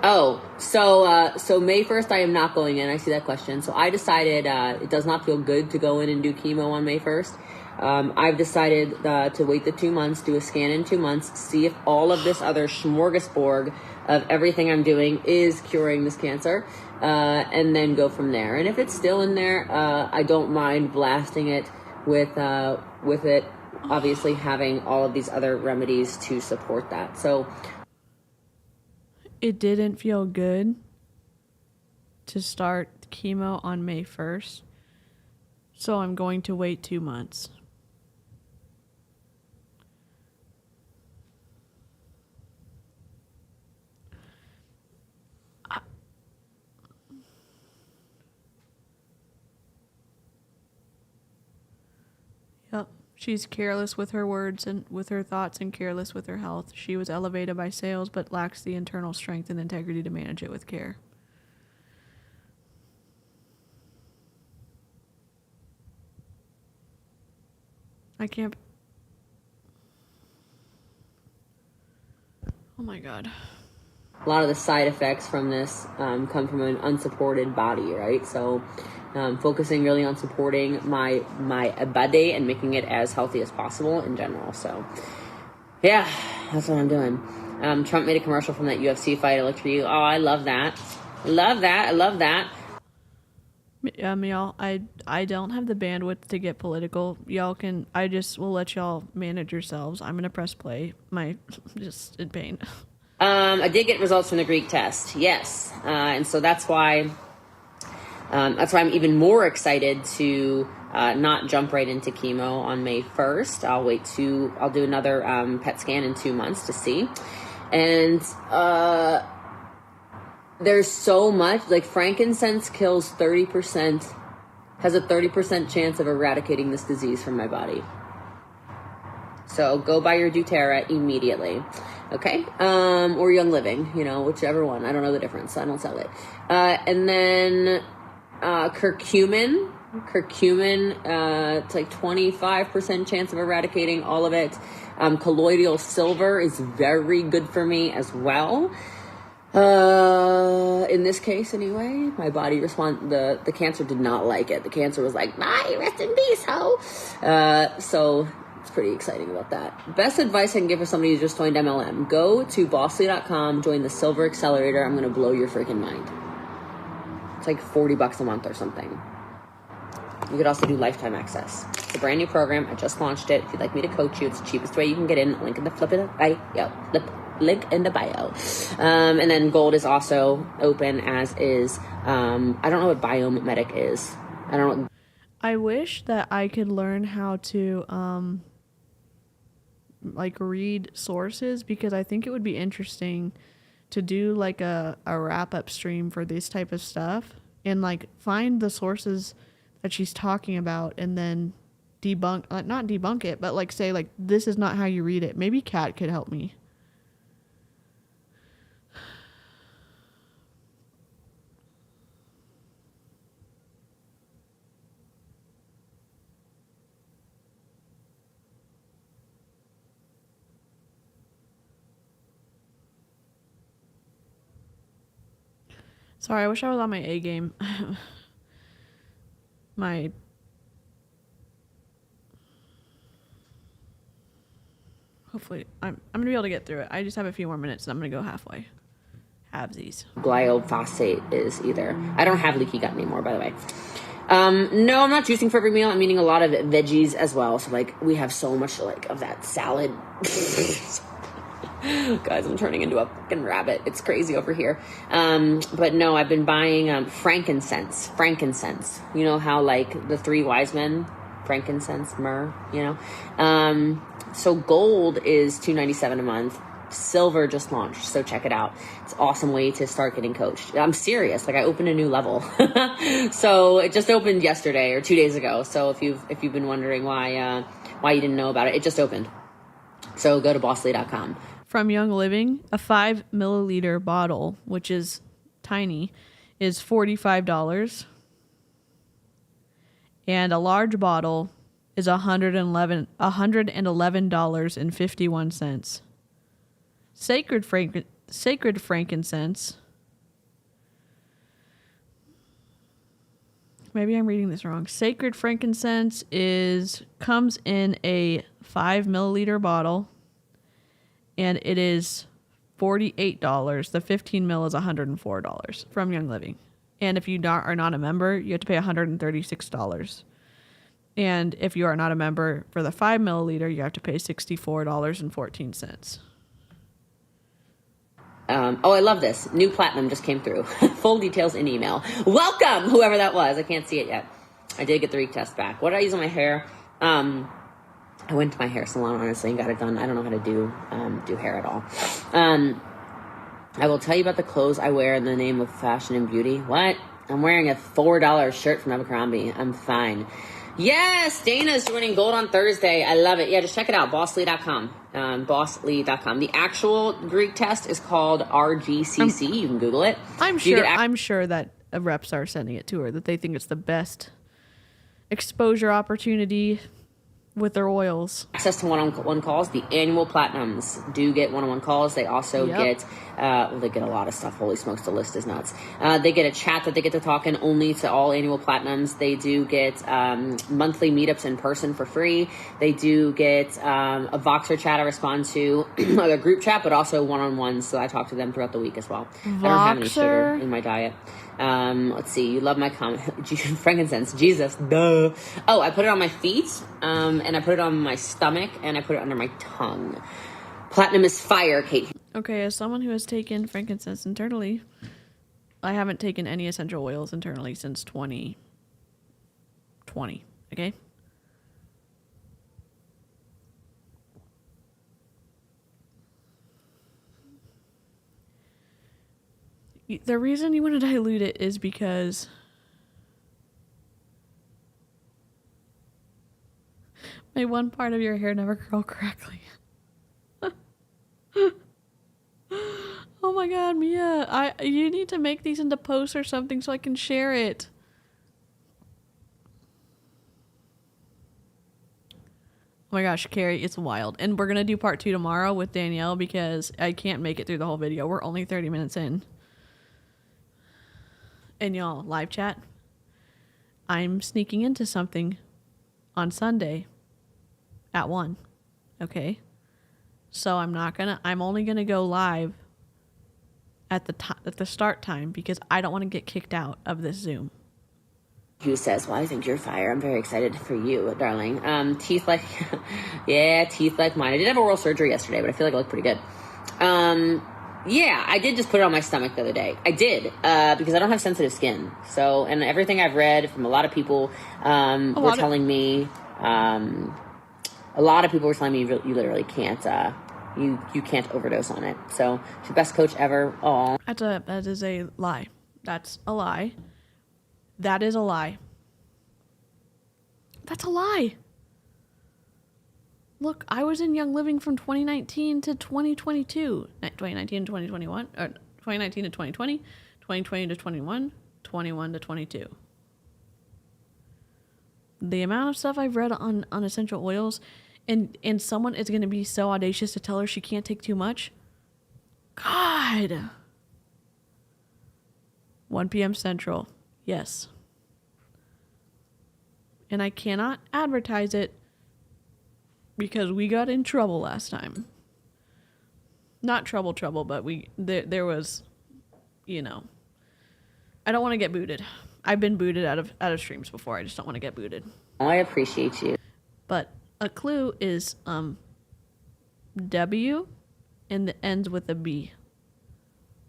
Oh, so May 1st, I am not going in. I see that question. So I decided it does not feel good to go in and do chemo on May 1st. I've decided to wait the 2 months, do a scan in 2 months, see if all of this other smorgasbord of everything I'm doing is curing this cancer, and then go from there. And if it's still in there, I don't mind blasting it with it. Obviously having all of these other remedies to support that. So it didn't feel good to start chemo on May 1st. So I'm going to wait 2 months. Yep. She's careless with her words and with her thoughts and careless with her health. She was elevated by sales but lacks the internal strength and integrity to manage it with care. I can't... Oh my God. A lot of the side effects from this come from an unsupported body, right? So focusing really on supporting my body and making it as healthy as possible in general. So yeah, that's what I'm doing. Trump made a commercial from that UFC fight. I looked for you. Oh, I love that. I love that. Y'all, I don't have the bandwidth to get political. Y'all can, I just will let y'all manage yourselves. I'm going to press play. Just in pain. I did get results from the Greek test. Yes. And so that's why I'm even more excited to not jump right into chemo on May 1st. I'll do another PET scan in 2 months to see. And there's so much, like frankincense kills 30%, has a 30% chance of eradicating this disease from my body. So go buy your doTERRA immediately. Okay? Or Young Living, whichever one. I don't know the difference. I don't sell it. And then curcumin, it's like 25% chance of eradicating all of it. Colloidal silver is very good for me as well. In this case anyway, my body the cancer did not like it. The cancer was like, bye, rest in peace, ho. So it's pretty exciting about that. Best advice I can give for somebody who just joined MLM: go to bossly.com, join the Silver Accelerator. I'm gonna blow your freaking mind. It's like $40 a month or something. You could also do lifetime access. It's a brand new program. I just launched it. If you'd like me to coach you, it's the cheapest way you can get in. Link in the link in the bio. And then gold is also open, as is I don't know what biomedic is. I don't know. I wish that I could learn how to read sources, because I think it would be interesting to do like a wrap up stream for this type of stuff and like find the sources that she's talking about and then not debunk it, but like say like, this is not how you read it. Maybe Kat could help me. Sorry, I wish I was on my A game. Hopefully, I'm gonna be able to get through it. I just have a few more minutes and I'm gonna go halfway. Halvesies. Glifophosate is either. I don't have leaky gut anymore, by the way. No, I'm not juicing for every meal. I'm eating a lot of veggies as well. So like we have so much like of that salad. Guys, I'm turning into a fucking rabbit. It's crazy over here. But no, I've been buying frankincense. You know how like the three wise men, frankincense, myrrh, So gold is $297 a month. Silver just launched, so check it out. It's an awesome way to start getting coached. I'm serious. Like I opened a new level. So it just opened yesterday or 2 days ago. So if you've been wondering why you didn't know about it, it just opened. So go to bossly.com. From Young Living, a 5 milliliter bottle, which is tiny, is $45. And a large bottle is $111.51. Sacred frankincense. Maybe I'm reading this wrong. Sacred frankincense comes in a 5 milliliter bottle, and it is $48. The 15 mil is $104 from Young Living. And if you are not a member, you have to pay $136. And if you are not a member for the 5 milliliter, you have to pay $64.14. I love this. New platinum just came through. Full details in email. Welcome, whoever that was. I can't see it yet. I did get the retest back. What did I use on my hair? I went to my hair salon, honestly, and got it done. I don't know how to do hair at all. I will tell you about the clothes I wear in the name of fashion and beauty. What? I'm wearing a $4 shirt from Abercrombie. I'm fine. Yes, Dana's joining gold on Thursday. I love it. Yeah, just check it out. Bossly.com. Bossly.com. The actual Greek test is called RGCC. You can Google it. I'm sure that reps are sending it to her, that they think it's the best exposure opportunity with their oils. Access to one-on-one calls. The annual platinums do get one-on-one calls. They also get, they get a lot of stuff. Holy smokes, the list is nuts. They get a chat that they get to talk in only to all annual platinums. They do get monthly meetups in person for free. They do get a Voxer chat I respond to, a group chat, but also one-on-ones. So I talk to them throughout the week as well. Voxer? I don't have any sugar in my diet. Let's see. You love my comment. Frankincense. Jesus. Duh. Oh, I put it on my feet, and I put it on my stomach, and I put it under my tongue. Platinum is fire, Kate. Okay, as someone who has taken frankincense internally, I haven't taken any essential oils internally since 2020. Okay? The reason you want to dilute it is because my one part of your hair never curled correctly. Oh my god, Mia. You need to make these into posts or something so I can share it. Oh my gosh, Carrie, it's wild. And we're going to do part 2 tomorrow with Danielle because I can't make it through the whole video. We're only 30 minutes in. And y'all, live chat, I'm sneaking into something on Sunday at 1. Okay? So I'm only gonna go live at the start time because I don't want to get kicked out of this Zoom. Who says, well, I think you're fire. I'm very excited for you, darling. Teeth like, yeah, teeth like mine. I did have oral surgery yesterday, but I feel like I look pretty good. Yeah, I did just put it on my stomach the other day. I did, because I don't have sensitive skin. So, and everything I've read from a lot of people were telling me, you literally can't, you can't overdose on it. So, she's the best coach ever. Oh, That is a lie. That's a lie. That is a lie. That's a lie. Look, I was in Young Living from 2019 to 2022. 2019 to 2021. Or 2019 to 2020. 2020 to 21. 21 to 22. The amount of stuff I've read on essential oils, and someone is going to be so audacious to tell her she can't take too much. God. 1 p.m. Central. Yes. And I cannot advertise it because we got in trouble last time. Not trouble, but there was, you know. I don't want to get booted. I've been booted out of streams before. I just don't want to get booted. I appreciate you. But a clue is W and it ends with a B.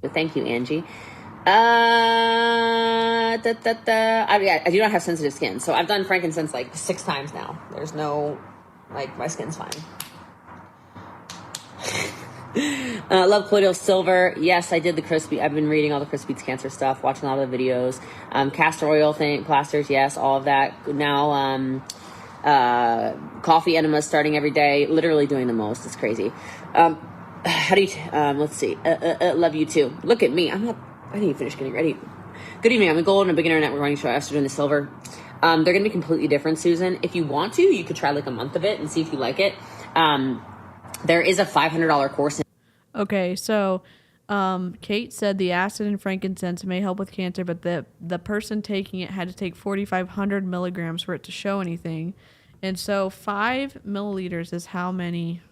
Thank you, Angie. I do not have sensitive skin, so I've done frankincense like 6 times now. There's no, like, my skin's fine. Love colloidal silver. Yes, I did the crispy. I've been reading all the crispy cancer stuff, watching all the videos. Castor oil thing, plasters, yes, all of that. Now, coffee enemas starting every day, literally doing the most. It's crazy. How do you, let's see. Love you too. Look at me. I didn't even finish getting ready. Good evening. I'm a gold and a beginner network running show. After doing the silver. They're going to be completely different, Susan. If you want to, you could try like a month of it and see if you like it. There is a $500 course. Okay, so Kate said the acid in frankincense may help with cancer, but the person taking it had to take 4,500 milligrams for it to show anything. And so 5 milliliters is how many?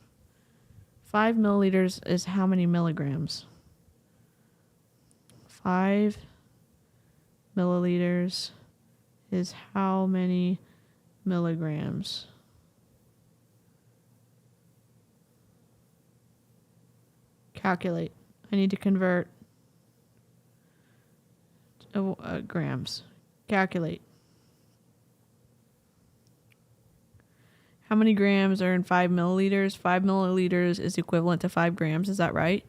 5 milliliters is how many milligrams? 5 milliliters is how many milligrams? Calculate. I need to convert grams. Calculate. How many grams are in 5 milliliters? 5 milliliters is equivalent to 5 grams. Is that right?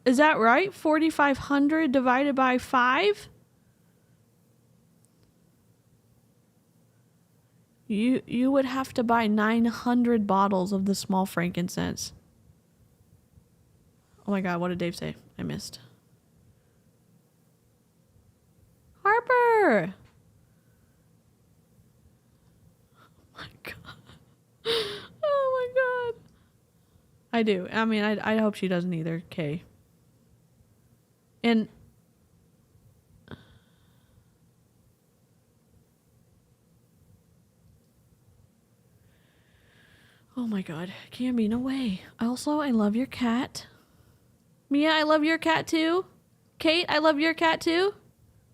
Is that right? 4,500 divided by 5? You would have to buy 900 bottles of the small frankincense. Oh my god, what did Dave say? I missed. Harper! I do. I mean, I hope she doesn't either, Kay. And oh my god, Camby, no way. Also, I love your cat. Mia, I love your cat too. Kate, I love your cat too.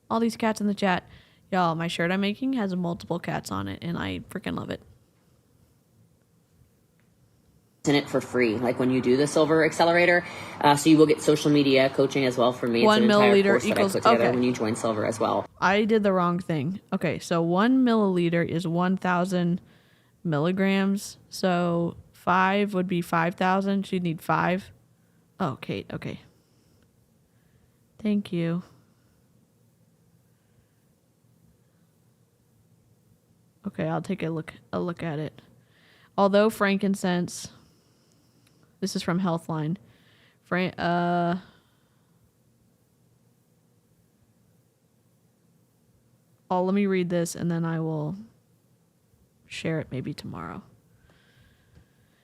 All these cats in the chat. Y'all, my shirt I'm making has multiple cats on it, and I freaking love it. In it for free, like when you do the Silver Accelerator. So you will get social media coaching as well from me. One it's an entire milliliter course equals, that I put together okay. when you join Silver as well. I did the wrong thing. Okay, so 1 milliliter is 1,000 milligrams. So 5 would be 5,000. She'd need 5. Oh, Kate, okay. Thank you. Okay, I'll take a look at it. Although frankincense, this is from Healthline. Let me read this and then I will share it maybe tomorrow.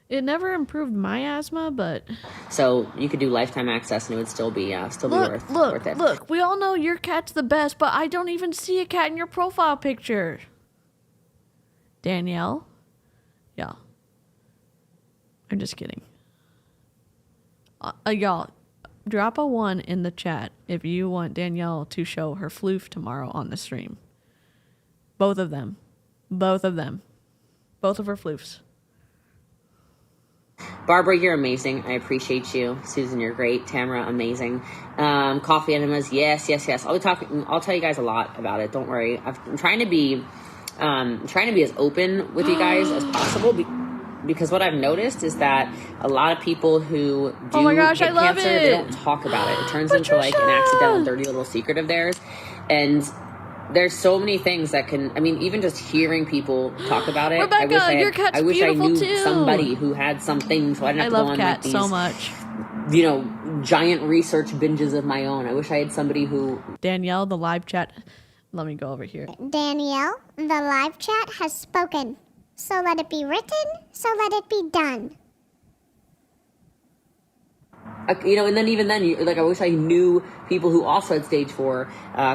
It never improved my asthma, but So you could do lifetime access and it would still be worth it. Look, we all know your cat's the best, but I don't even see a cat in your profile picture. Danielle? Yeah. I'm just kidding. Y'all, drop a 1 in the chat if you want Danielle to show her floof tomorrow on the stream. Both of them. Both of them. Both of her floofs. Barbara, you're amazing. I appreciate you. Susan, you're great. Tamara, amazing. Coffee enemas, yes. I'll tell you guys a lot about it. Don't worry. I'm trying to be as open with you guys as possible because what I've noticed is that a lot of people who do oh my gosh, get I love cancer, it. they don't talk about it. It turns into like an accidental, dirty little secret of theirs. And there's so many things that can, I mean, even just hearing people talk about it. Rebecca, your cat's I wish I knew beautiful too. somebody who had something so I didn't have to go on cats like these, so much. Giant research binges of my own. I wish I had somebody who... Danielle, the live chat. Let me go over here. Danielle, the live chat has spoken. So let it be written, so let it be done. And then even then, I wish I knew people who also had stage 4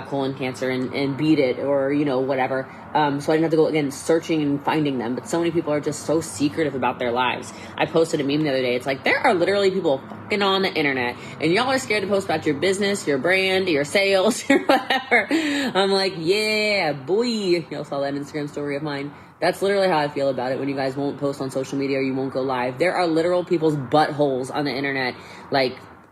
colon cancer and beat it or, whatever. So I didn't have to go, again, searching and finding them. But so many people are just so secretive about their lives. I posted a meme the other day. It's like, there are literally people fucking on the internet. And y'all are scared to post about your business, your brand, your sales, or whatever. I'm like, yeah, boy. Y'all saw that Instagram story of mine. That's literally how I feel about it when you guys won't post on social media or you won't go live. There are literal people's buttholes on the internet,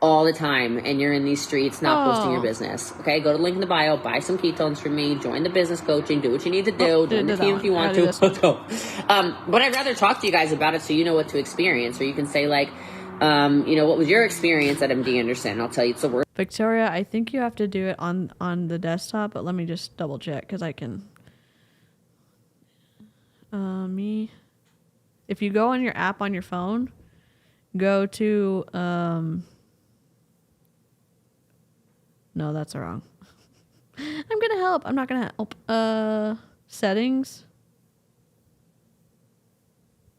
all the time, and you're in these streets not posting your business. Okay, go to the link in the bio, buy some ketones from me, join the business coaching, do what you need to do, join the team if you want to. Let's go. But I'd rather talk to you guys about it so you know what to experience, or you can say what was your experience at MD Anderson? I'll tell you it's the worst. Victoria, I think you have to do it on the desktop, but let me just double check because I can. If you go on your app on your phone, go to no, that's wrong. I'm gonna help. I'm not gonna help. Settings,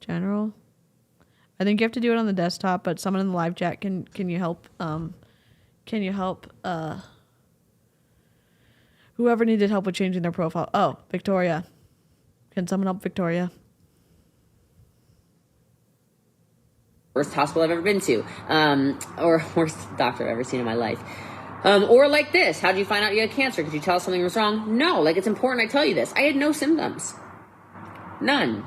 general. I think you have to do it on the desktop, but someone in the live chat can you help? Can you help? Whoever needed help with changing their profile. Oh, Victoria. Can someone help Victoria? Worst hospital I've ever been to, or worst doctor I've ever seen in my life. Or like this, how did you find out you had cancer? Could you tell us something was wrong? No, it's important I tell you this. I had no symptoms. None.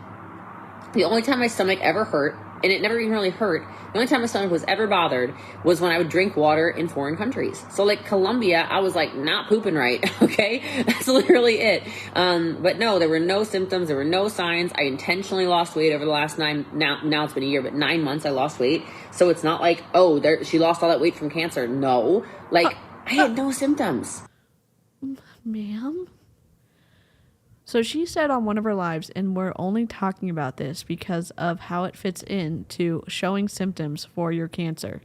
The only time my stomach ever hurt, and it never even really hurt, the only time my stomach was ever bothered was when I would drink water in foreign countries. So Colombia, I was not pooping right, okay? That's literally it. But no, there were no symptoms, there were no signs. I intentionally lost weight over the last now it's been a year, but 9 months I lost weight. So it's not she lost all that weight from cancer. No, I had no symptoms. Ma'am? So she said on one of her lives, and we're only talking about this because of how it fits into showing symptoms for your cancer.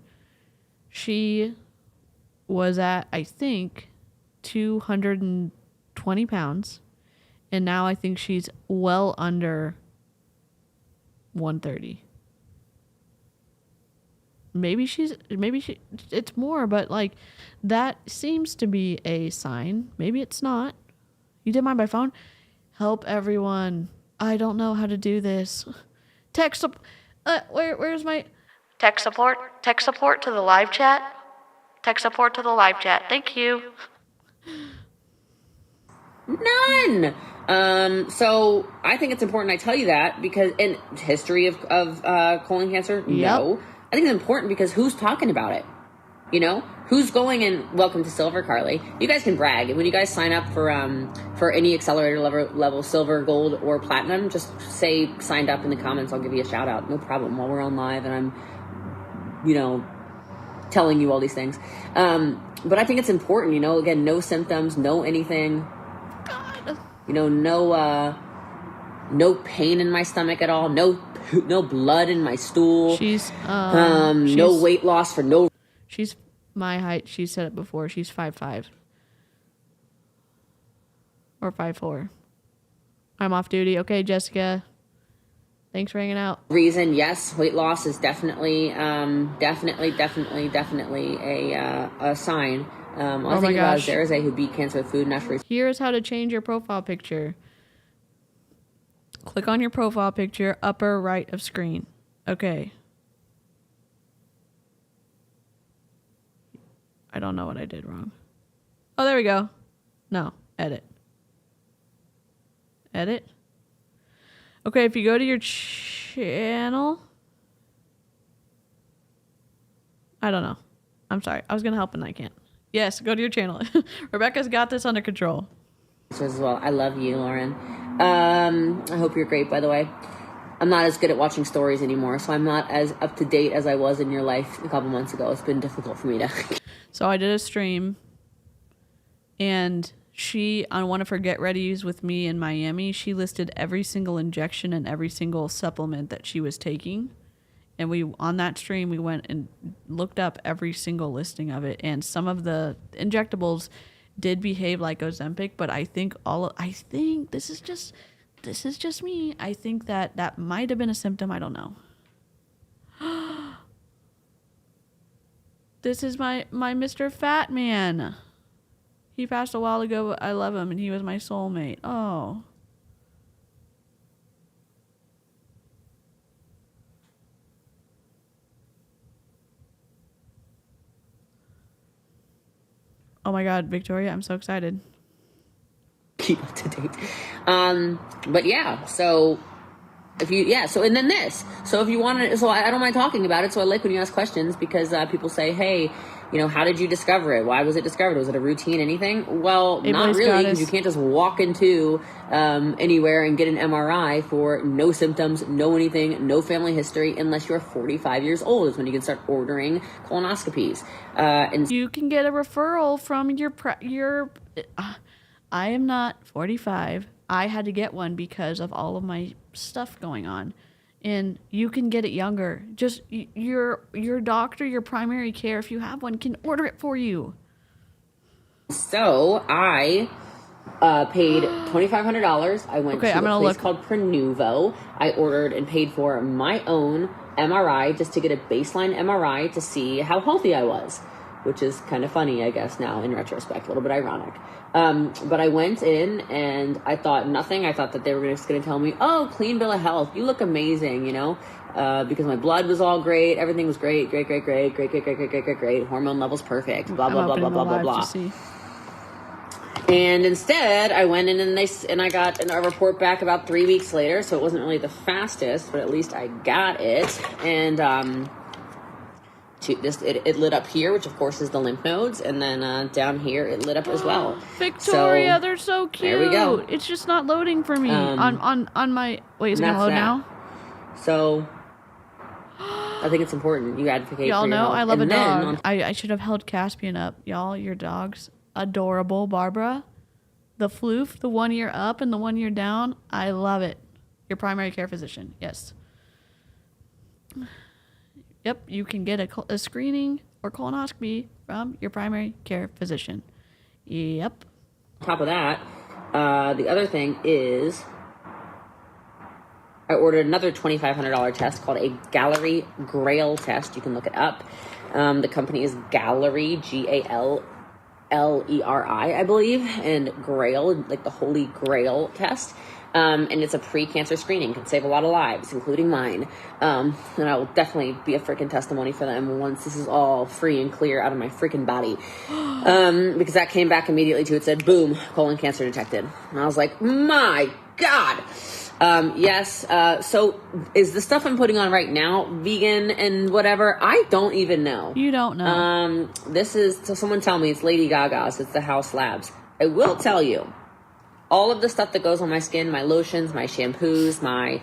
She was at, I think, 220 pounds, and now I think she's well under 130. maybe it's more, but like that seems to be a sign. Maybe it's not. You did mine by phone? Help everyone. I don't know how to do this. Text where's my text support? Text support to the live chat. Text support to the live chat. Thank you. None. So I think it's important I tell you that because in history of colon cancer, no. I think it's important because who's talking about it? You know, who's going and welcome to Silver, Carly. You guys can brag. And when you guys sign up for any accelerator level, silver, gold, or platinum, just say signed up in the comments. I'll give you a shout out. No problem. While we're on live and I'm, you know, telling you all these things. But I think it's important, you know, again, no symptoms, no anything. God. You know, no pain in my stomach at all. No blood in my stool. She's no weight loss for no. She's my height. She said it before. She's 5'5". Or 5'4". I'm off duty. Okay, Jessica. Thanks for hanging out. Reason, yes, weight loss is definitely definitely a sign. I was thinking about 𝐓𝐇𝐎𝐒𝐃 who beat cancer with food naturally. Here's how to change your profile picture. Click on your profile picture, upper right of screen. Okay. I don't know what I did wrong. Oh, there we go. No, edit. Edit. Okay, if you go to your channel. I don't know. I'm sorry. I was going to help and I can't. Yes, go to your channel. Rebecca's got this under control. As well. I love you, Lauren. I hope you're great, by the way. I'm not as good at watching stories anymore, so I'm not as up to date as I was in your life a couple months ago. It's been difficult for me to. So I did a stream, and she, on one of her Get Readies with me in Miami, she listed every single injection and every single supplement that she was taking. And on that stream, we went and looked up every single listing of it. And some of the injectables did behave like Ozempic, but I think this is just me. I think that might have been a symptom. I don't know. This is my Mr. Fat Man. He passed a while ago, but I love him, and he was my soulmate. Oh. Oh my God, Victoria, I'm so excited. Keep up to date. But yeah, so if you, and then this. So if you want to, so I don't mind talking about it. So I like when you ask questions because people say, hey, you know, how did you discover it? Why was it discovered? Was it a routine, anything? Well, not really, because you can't just walk into anywhere and get an MRI for no symptoms, no anything, no family history, unless you're 45 years old is when you can start ordering colonoscopies. And you can get a referral from your I am not 45. I had to get one because of all of my stuff going on. And you can get it younger. Just your doctor, your primary care, if you have one, can order it for you. So I paid $2,500. I went to a place called Prenuvo. I ordered and paid for my own MRI just to get a baseline MRI to see how healthy I was, which is kind of funny, I guess, now in retrospect, a little bit ironic. But I went in and I thought nothing. I thought that they were just going to tell me, oh, clean bill of health. You look amazing, you know, because my blood was all great. Everything was great. Hormone levels perfect. Blah, blah, blah, blah, blah, blah, blah. And instead, I went in and I got a report back about 3 weeks later. So it wasn't really the fastest, but at least I got it. And it lit up here, which of course is the lymph nodes, and then down here it lit up as well. Victoria, so, they're so cute. There we go. It's just not loading for me on my. Wait, is it gonna load now? So I think it's important you advocate. Y'all for your know health. I love and a dog. I should have held Caspian up, y'all. Your dog's adorable, Barbara. The floof, the 1 year up and the 1 year down. I love it. Your primary care physician, yes. Yep, you can get a screening or colonoscopy from your primary care physician. Yep. On top of that, the other thing is I ordered another $2,500 test called a Gallery Grail test. You can look it up. The company is Gallery, G-A-L-L-E-R-I, I believe, and Grail, like the Holy Grail test. And it's a pre-cancer screening. Can save a lot of lives, including mine. And I will definitely be a freaking testimony for them once this is all free and clear out of my freaking body. Because that came back immediately too. It said, boom, colon cancer detected. And I was like, my God. Yes. So is the stuff I'm putting on right now vegan and whatever? I don't even know. You don't know. This is, so someone tell me it's Lady Gaga's. It's the House Labs. I will tell you, all of the stuff that goes on my skin, my lotions, my shampoos, my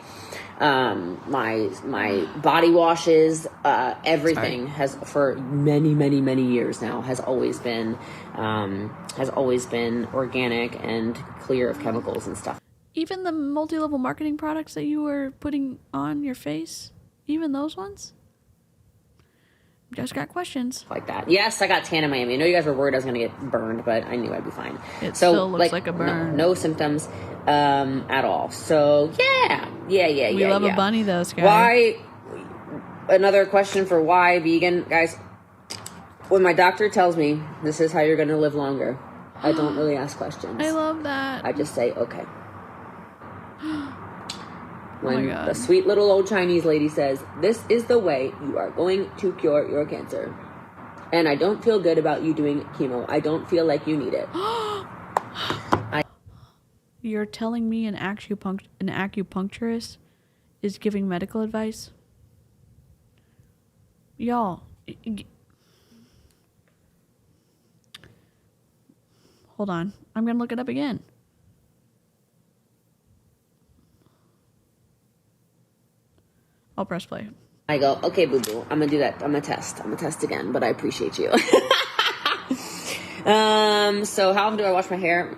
body washes, everything has, for many years now, has always been organic and clear of chemicals and stuff. Even the multi-level marketing products that you were putting on your face, even those ones? Just got questions. Like that. Yes, I got tan in Miami. I know you guys were worried I was going to get burned, but I knew I'd be fine. It still looks like a burn. No symptoms at all. So, yeah. We love a bunny, though, Sky. Why? Another question for why vegan. Guys, when my doctor tells me this is how you're going to live longer, I don't really ask questions. I love that. I just say, okay. When Oh my God. the sweet little old Chinese lady says, this is the way you are going to cure your cancer. And I don't feel good about you doing chemo. I don't feel like you need it. You're telling me an acupuncturist is giving medical advice? Y'all. Hold on. I'm going to look it up again. I'll press play. I go, okay, boo-boo, I'm going to do that. I'm going to test again, but I appreciate you. So how often do I wash my hair?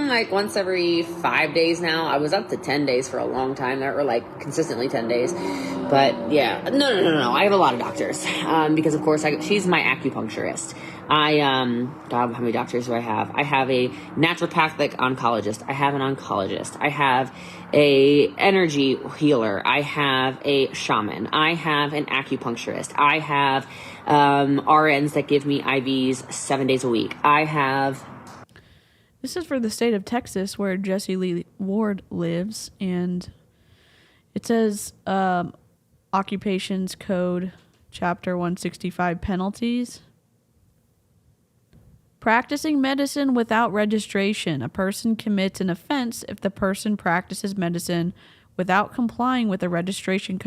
Like once every 5 days now. I was up to 10 days for a long time there, or like consistently 10 days. But yeah, no. I have a lot of doctors. Because of course she's my acupuncturist. God, how many doctors do I have? I have a naturopathic oncologist. I have an oncologist. I have a energy healer. I have a shaman. I have an acupuncturist. I have RNs that give me IVs 7 days a week. I have... This is for the state of Texas where Jessie Lee Ward lives, and it says Occupations Code Chapter 165 penalties. Practicing medicine without registration. A person commits an offense if the person practices medicine without complying with the registration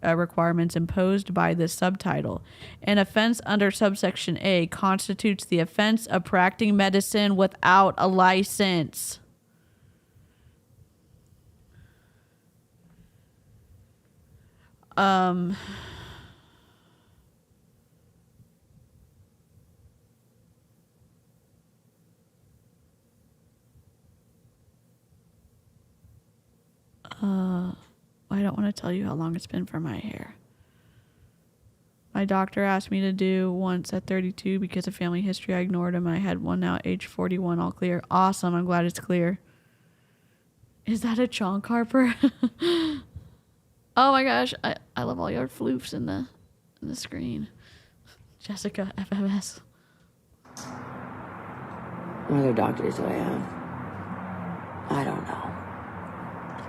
requirements imposed by this subtitle. An offense under subsection A constitutes the offense of practicing medicine without a license. I don't want to tell you how long it's been for my hair. My doctor asked me to do once at 32 because of family history. I ignored him. I had one now at age 41, all clear. Awesome. I'm glad it's clear. Is that a chonk, Harper? Oh my gosh. I love all your floofs in the screen. Jessica, FMS. What other doctors do I have? I don't know.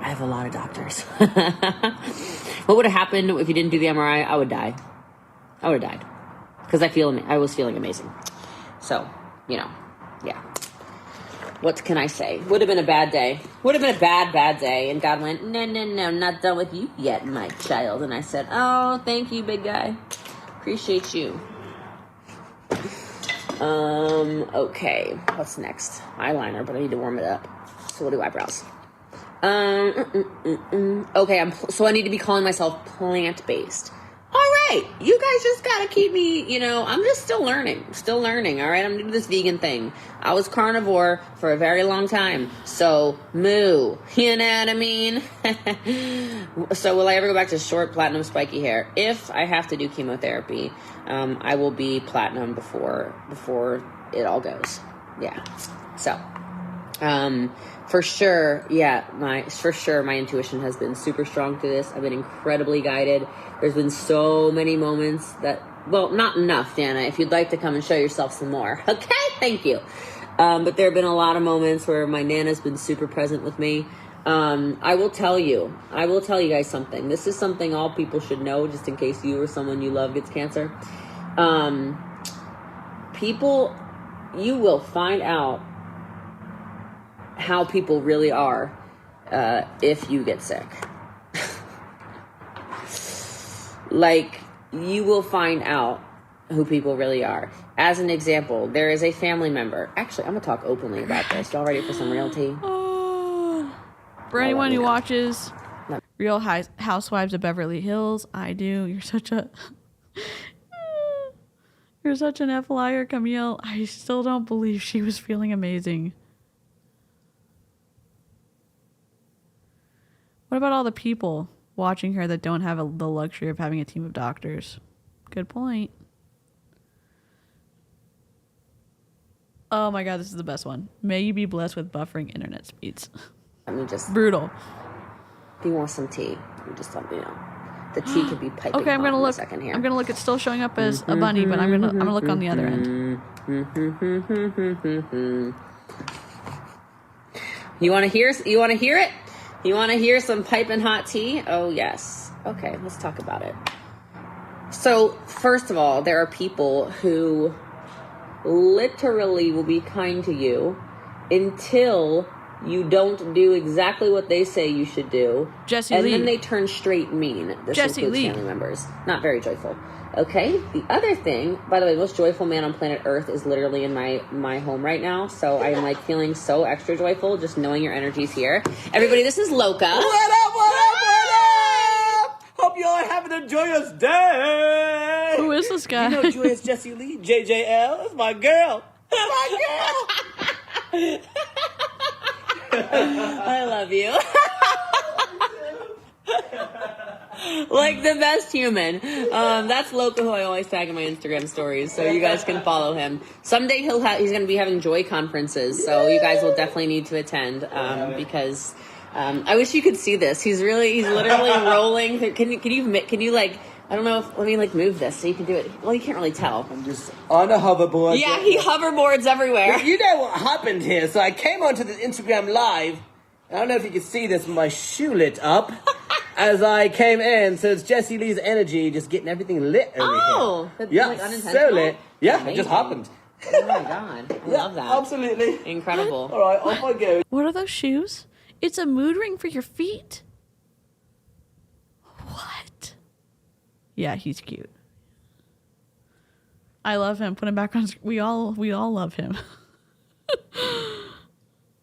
I have a lot of doctors. What would have happened if you didn't do the MRI? I would die. I would have died. Because I was feeling amazing. So, yeah. What can I say? Would have been a bad day. Would have been a bad day. And God went, no, not done with you yet, my child. And I said, oh, thank you, big guy. Appreciate you. Okay. What's next? Eyeliner, but I need to warm it up. So we'll do eyebrows. Okay, so I need to be calling myself plant-based. All right, you guys just gotta keep me, I'm just still learning, all right? I'm doing this vegan thing. I was carnivore for a very long time, so moo, you know what I mean? So will I ever go back to short, platinum, spiky hair? If I have to do chemotherapy, I will be platinum before it all goes. Yeah, so... For sure, my intuition has been super strong through this. I've been incredibly guided. There's been so many moments that, well, not enough, Dana. If you'd like to come and show yourself some more. Okay, thank you. But there have been a lot of moments where my Nana's been super present with me. I will tell you guys something. This is something all people should know, just in case you or someone you love gets cancer. You will find out how people really are if you get sick. Like, you will find out who people really are. As an example, there is a family member. Actually, I'm gonna talk openly about this. Y'all ready for some real tea? For anyone who watches Real Housewives of Beverly Hills, I do. You're such an F liar, Camille. I still don't believe she was feeling amazing. What about all the people watching her that don't have the luxury of having a team of doctors? Good point. Oh my god, this is the best one. May you be blessed with buffering internet speeds. Let me just... Brutal. If you want some tea, you just let me know. The tea could be piping okay, I'm gonna hot look. In a second here. I'm gonna look. It's still showing up as a bunny, but I'm gonna look on the other end. You want to hear it? You want to hear some piping hot tea? Oh yes. Okay, let's talk about it. So first of all, there are people who literally will be kind to you until you don't do exactly what they say you should do. Jessie and Lee. then they turn straight mean. This Jessie includes Lee. family members. Not very joyful. Okay? The other thing, by the way, the most joyful man on planet Earth is literally in my home right now. So I'm like feeling so extra joyful just knowing your energy's here. Everybody, this is Loca. What up, what up, what up? Hope y'all are having a joyous day. Who is this guy? You know Joyous Jessie Lee, JJL. That's my girl. My girl. I love you. Like the best human. That's Loca, who I always tag in my Instagram stories, so you guys can follow him. Someday he's going to be having joy conferences, so you guys will definitely need to attend because I wish you could see this. He's literally rolling. Can you like, I don't know if, let me like move this so you can do it. Well, you can't really tell. I'm just on a hoverboard. Yeah, he hoverboards everywhere. You know what happened here? So I came onto the Instagram Live. I don't know if you can see this, my shoe lit up as I came in. So it's Jessie Lee's energy just getting everything lit over here. Yeah, Like so so lit. Yeah, amazing. It just happened. Oh my god, I love that. Absolutely. Incredible. All right, off I go. What are those shoes? It's a mood ring for your feet. What? Yeah, he's cute. I love him. Put him back on. We all love him.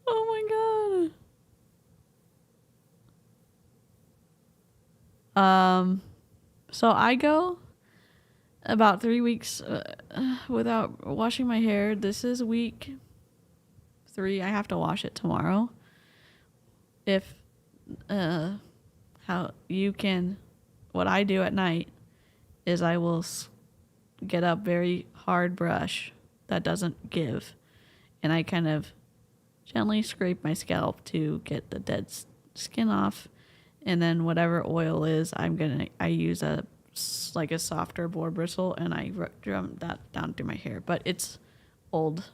Oh my god. So I go about 3 weeks without washing my hair. This is week 3. I have to wash it tomorrow. What I do at night is I will get a very hard brush that doesn't give, and I kind of gently scrape my scalp to get the dead skin off, and then whatever oil is, I use a softer boar bristle, and I drum that down through my hair. But it's old.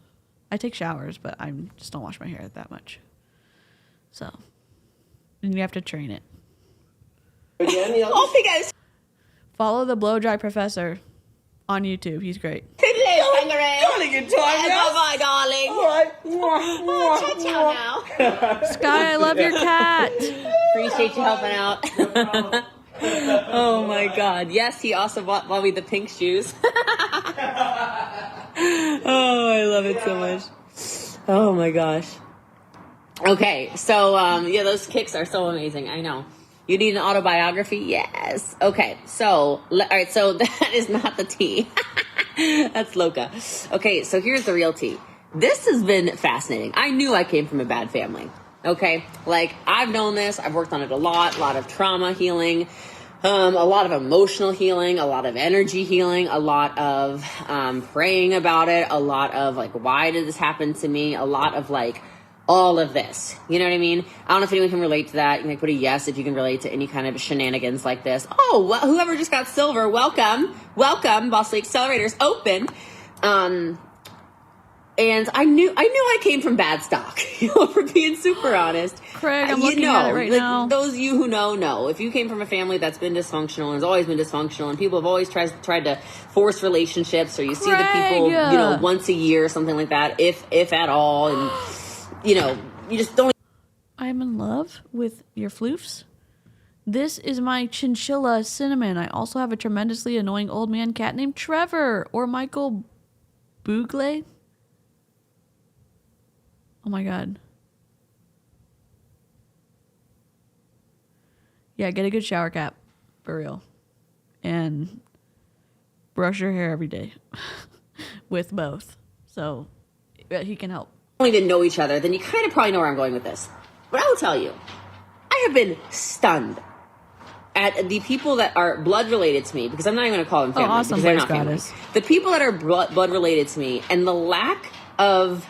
I take showers, but I just don't wash my hair that much. So, and you have to train it. Oh, you guys. Follow the Blow Dry Professor on YouTube. He's great. Darling, in time now. Bye, darling. All right. Ciao, ciao now. Sky, I love your cat. Appreciate you helping out. Oh my god. Yes, he also bought me the pink shoes. Oh, I love it so much. Oh my gosh. Okay, so yeah, those kicks are so amazing. I know. You need an autobiography? Yes. Okay, so all right, so that is not the tea. That's Loca. Okay, so here's the real tea. This has been fascinating. I knew I came from a bad family. Okay, like I've known this. I've worked on it a lot of trauma healing, a lot of emotional healing, a lot of energy healing, a lot of praying about it, a lot of like, why did this happen to me? A lot of like all of this. You know what I mean? I don't know if anyone can relate to that. You can put a yes if you can relate to any kind of shenanigans like this. Oh, well, whoever just got silver, welcome. Welcome. Boss Lady Accelerators open. And I knew I came from bad stock, for being super honest. Craig, I'm looking at it right now. Those of you who know. If you came from a family that's been dysfunctional and has always been dysfunctional, and people have always tried to force relationships, or you see the people, once a year or something like that, if at all, and, you just don't. I'm in love with your floofs. This is my chinchilla Cinnamon. I also have a tremendously annoying old man cat named Trevor, or Michael Buglé. Oh my God. Yeah, get a good shower cap. For real. And brush your hair every day. With both. So he can help. Don't even know each other, then you kind of probably know where I'm going with this. But I will tell you, I have been stunned at the people that are blood related to me, because I'm not even going to call them family, awesome, because they're not goddess. family. The people that are blood related to me, and the lack of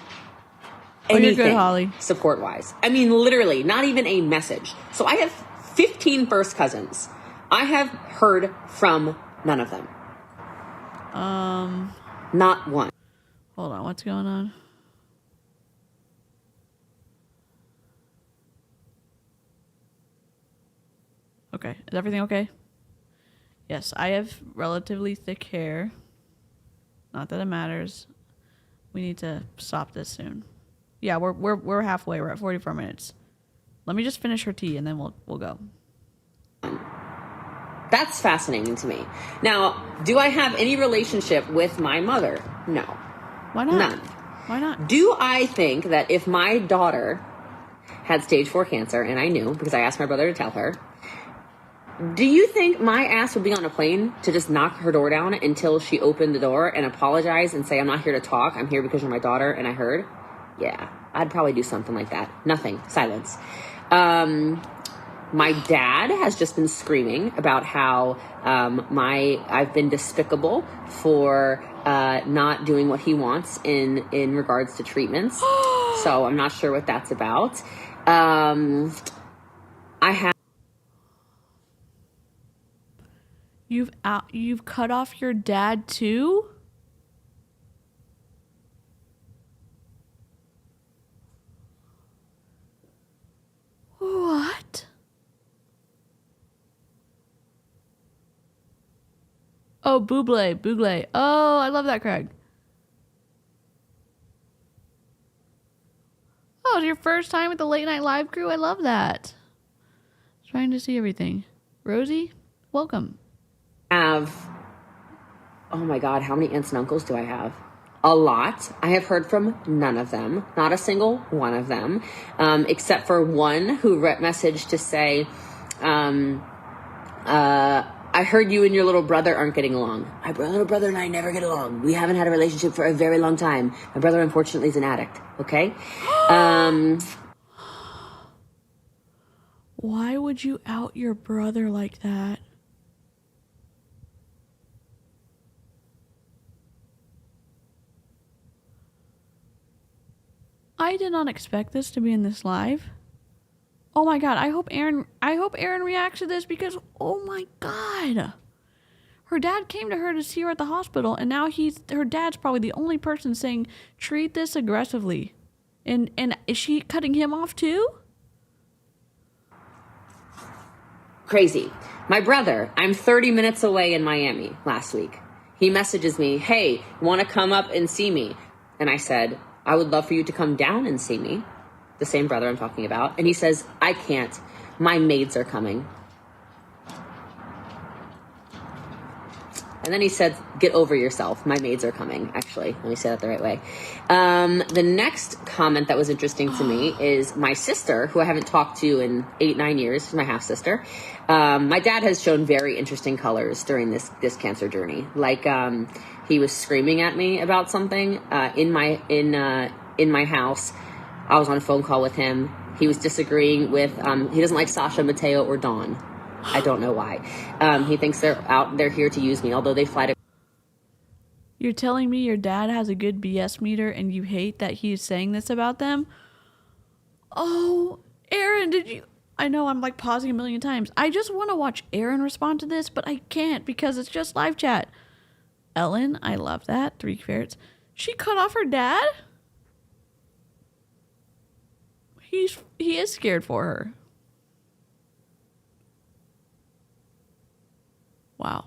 anything you're good, Holly. support-wise. I mean, literally, not even a message. So I have 15 first cousins. I have heard from none of them. Not one. Hold on, what's going on? Okay, is everything okay? Yes, I have relatively thick hair. Not that it matters. We need to stop this soon. Yeah, we're halfway. We're at 44 minutes. Let me just finish her tea and then we'll go. That's fascinating to me. Now, do I have any relationship with my mother? No. Why not? None. Why not? Do I think that if my daughter had stage 4 cancer, and I knew because I asked my brother to tell her, do you think my ass would be on a plane to just knock her door down until she opened the door and apologize and say, I'm not here to talk, I'm here because you're my daughter and I heard? Yeah, I'd probably do something like that. Nothing. Silence. My dad has just been screaming about how I've been despicable for not doing what he wants in regards to treatments. So I'm not sure what that's about. I have. You've cut off your dad too? What? Oh, Buglé. Oh, I love that, Craig. Oh, it's your first time with the late night live crew? I love that. Trying to see everything. Rosie, welcome. Oh my God, how many aunts and uncles do I have? A lot. I have heard from none of them, not a single one of them, except for one who messaged to say, I heard you and your little brother aren't getting along. My little brother and I never get along. We haven't had a relationship for a very long time. My brother, unfortunately, is an addict. Okay? Why would you out your brother like that? I did not expect this to be in this live. Oh my God, I hope Aaron reacts to this because, oh my God. Her dad came to her to see her at the hospital, and now her dad's probably the only person saying, treat this aggressively. And is she cutting him off too? Crazy. My brother, I'm 30 minutes away in Miami last week. He messages me, hey, want to come up and see me? And I said, I would love for you to come down and see me. The same brother I'm talking about. And he says, I can't. My maids are coming. And then he said, get over yourself. My maids are coming. Actually, let me say that the right way. The next comment that was interesting to me is my sister, who I haven't talked to in 8-9 years. She's my half sister. My dad has shown very interesting colors during this cancer journey. Like, he was screaming at me about something in my house. I was on a phone call with him. He was disagreeing with, he doesn't like Sasha, Mateo, or Dawn. I don't know why. He thinks they're here to use me, although they fly to... You're telling me your dad has a good BS meter and you hate that he's saying this about them? Oh, Aaron, did you? I know I'm like pausing a million times. I just want to watch Aaron respond to this, but I can't because it's just live chat. Ellen, I love that. 3 carrots. She cut off her dad? He is scared for her. Wow.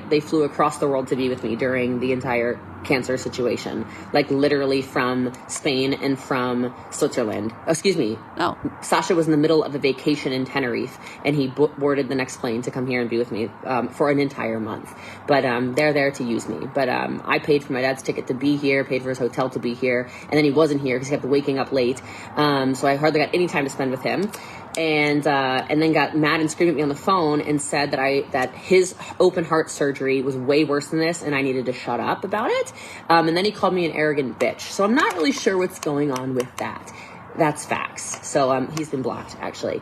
They flew across the world to be with me during the entire cancer situation, like literally from Spain and from Switzerland. Excuse me. No. Sasha was in the middle of a vacation in Tenerife, and he boarded the next plane to come here and be with me for an entire month. But they're there to use me. But I paid for my dad's ticket to be here, paid for his hotel to be here, and then he wasn't here because he kept waking up late. So I hardly got any time to spend with him. And then got mad and screamed at me on the phone and said that his open heart surgery was way worse than this and I needed to shut up about it. And then he called me an arrogant bitch. So I'm not really sure what's going on with that. That's facts. So he's been blocked, actually.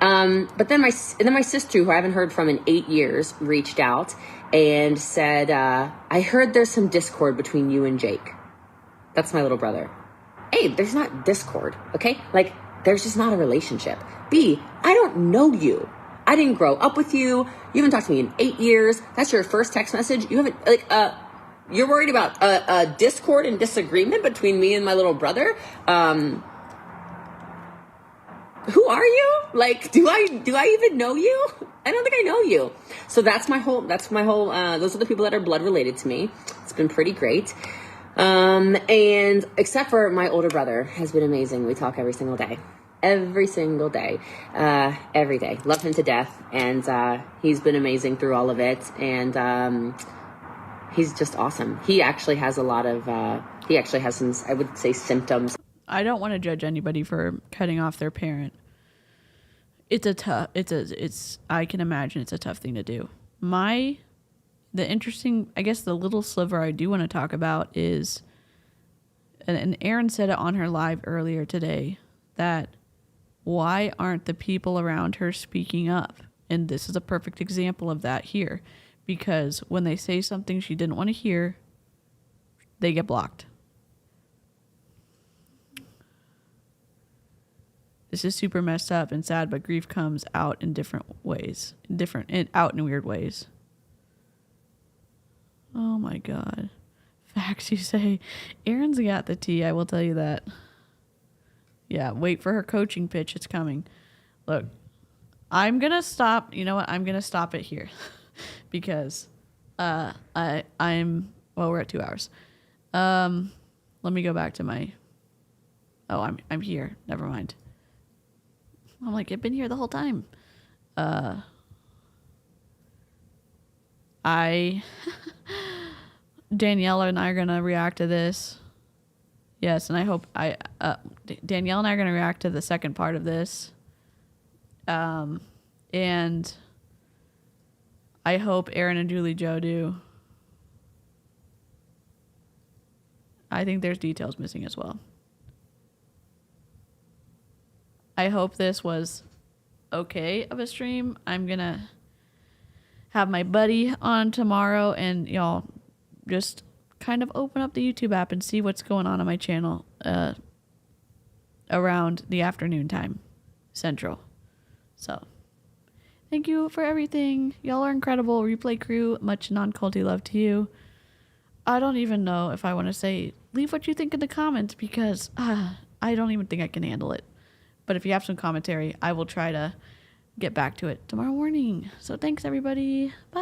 But then my sister, who I haven't heard from in 8 years, reached out and said, I heard there's some discord between you and Jake. That's my little brother. A, there's not discord, okay? Like, there's just not a relationship. B, I don't know you. I didn't grow up with you. You haven't talked to me in 8 years. That's your first text message. You haven't, like, you're worried about a discord and disagreement between me and my little brother? Who are you? Like, do I even know you? I don't think I know you. So those are the people that are blood related to me. It's been pretty great. And except for my older brother has been amazing. We talk every single day. Every single day. Every day. Love him to death. And he's been amazing through all of it. And he's just awesome. He actually has some, I would say, symptoms. I don't want to judge anybody for cutting off their parent. I can imagine it's a tough thing to do. The interesting, I guess the little sliver I do want to talk about is, and Erin said it on her live earlier today, that why aren't the people around her speaking up? And this is a perfect example of that here. Because when they say something she didn't want to hear, they get blocked. This is super messed up and sad, but grief comes out in different ways. Out in weird ways. Oh my God. Facts, you say. Erin's got the tea, I will tell you that. Yeah, wait for her coaching pitch. It's coming. Look, I'm going to stop. You know what? I'm going to stop it here. Because we're at 2 hours. Let me go back to my... Oh, I'm here. Never mind. I'm like, I've been here the whole time. Danielle and I are going to react to this. Yes, and I hope Danielle and I are going to react to the second part of this. And I hope Aaron and Julie Joe do. I think there's details missing as well. I hope this was okay of a stream. I'm going to have my buddy on tomorrow and y'all just kind of open up the YouTube app and see what's going on my channel around the afternoon time, Central. So, thank you for everything. Y'all are incredible. Replay crew, much non-culty love to you. I don't even know if I want to say, leave what you think in the comments because I don't even think I can handle it. But if you have some commentary, I will try to get back to it tomorrow morning. So thanks, everybody. Bye.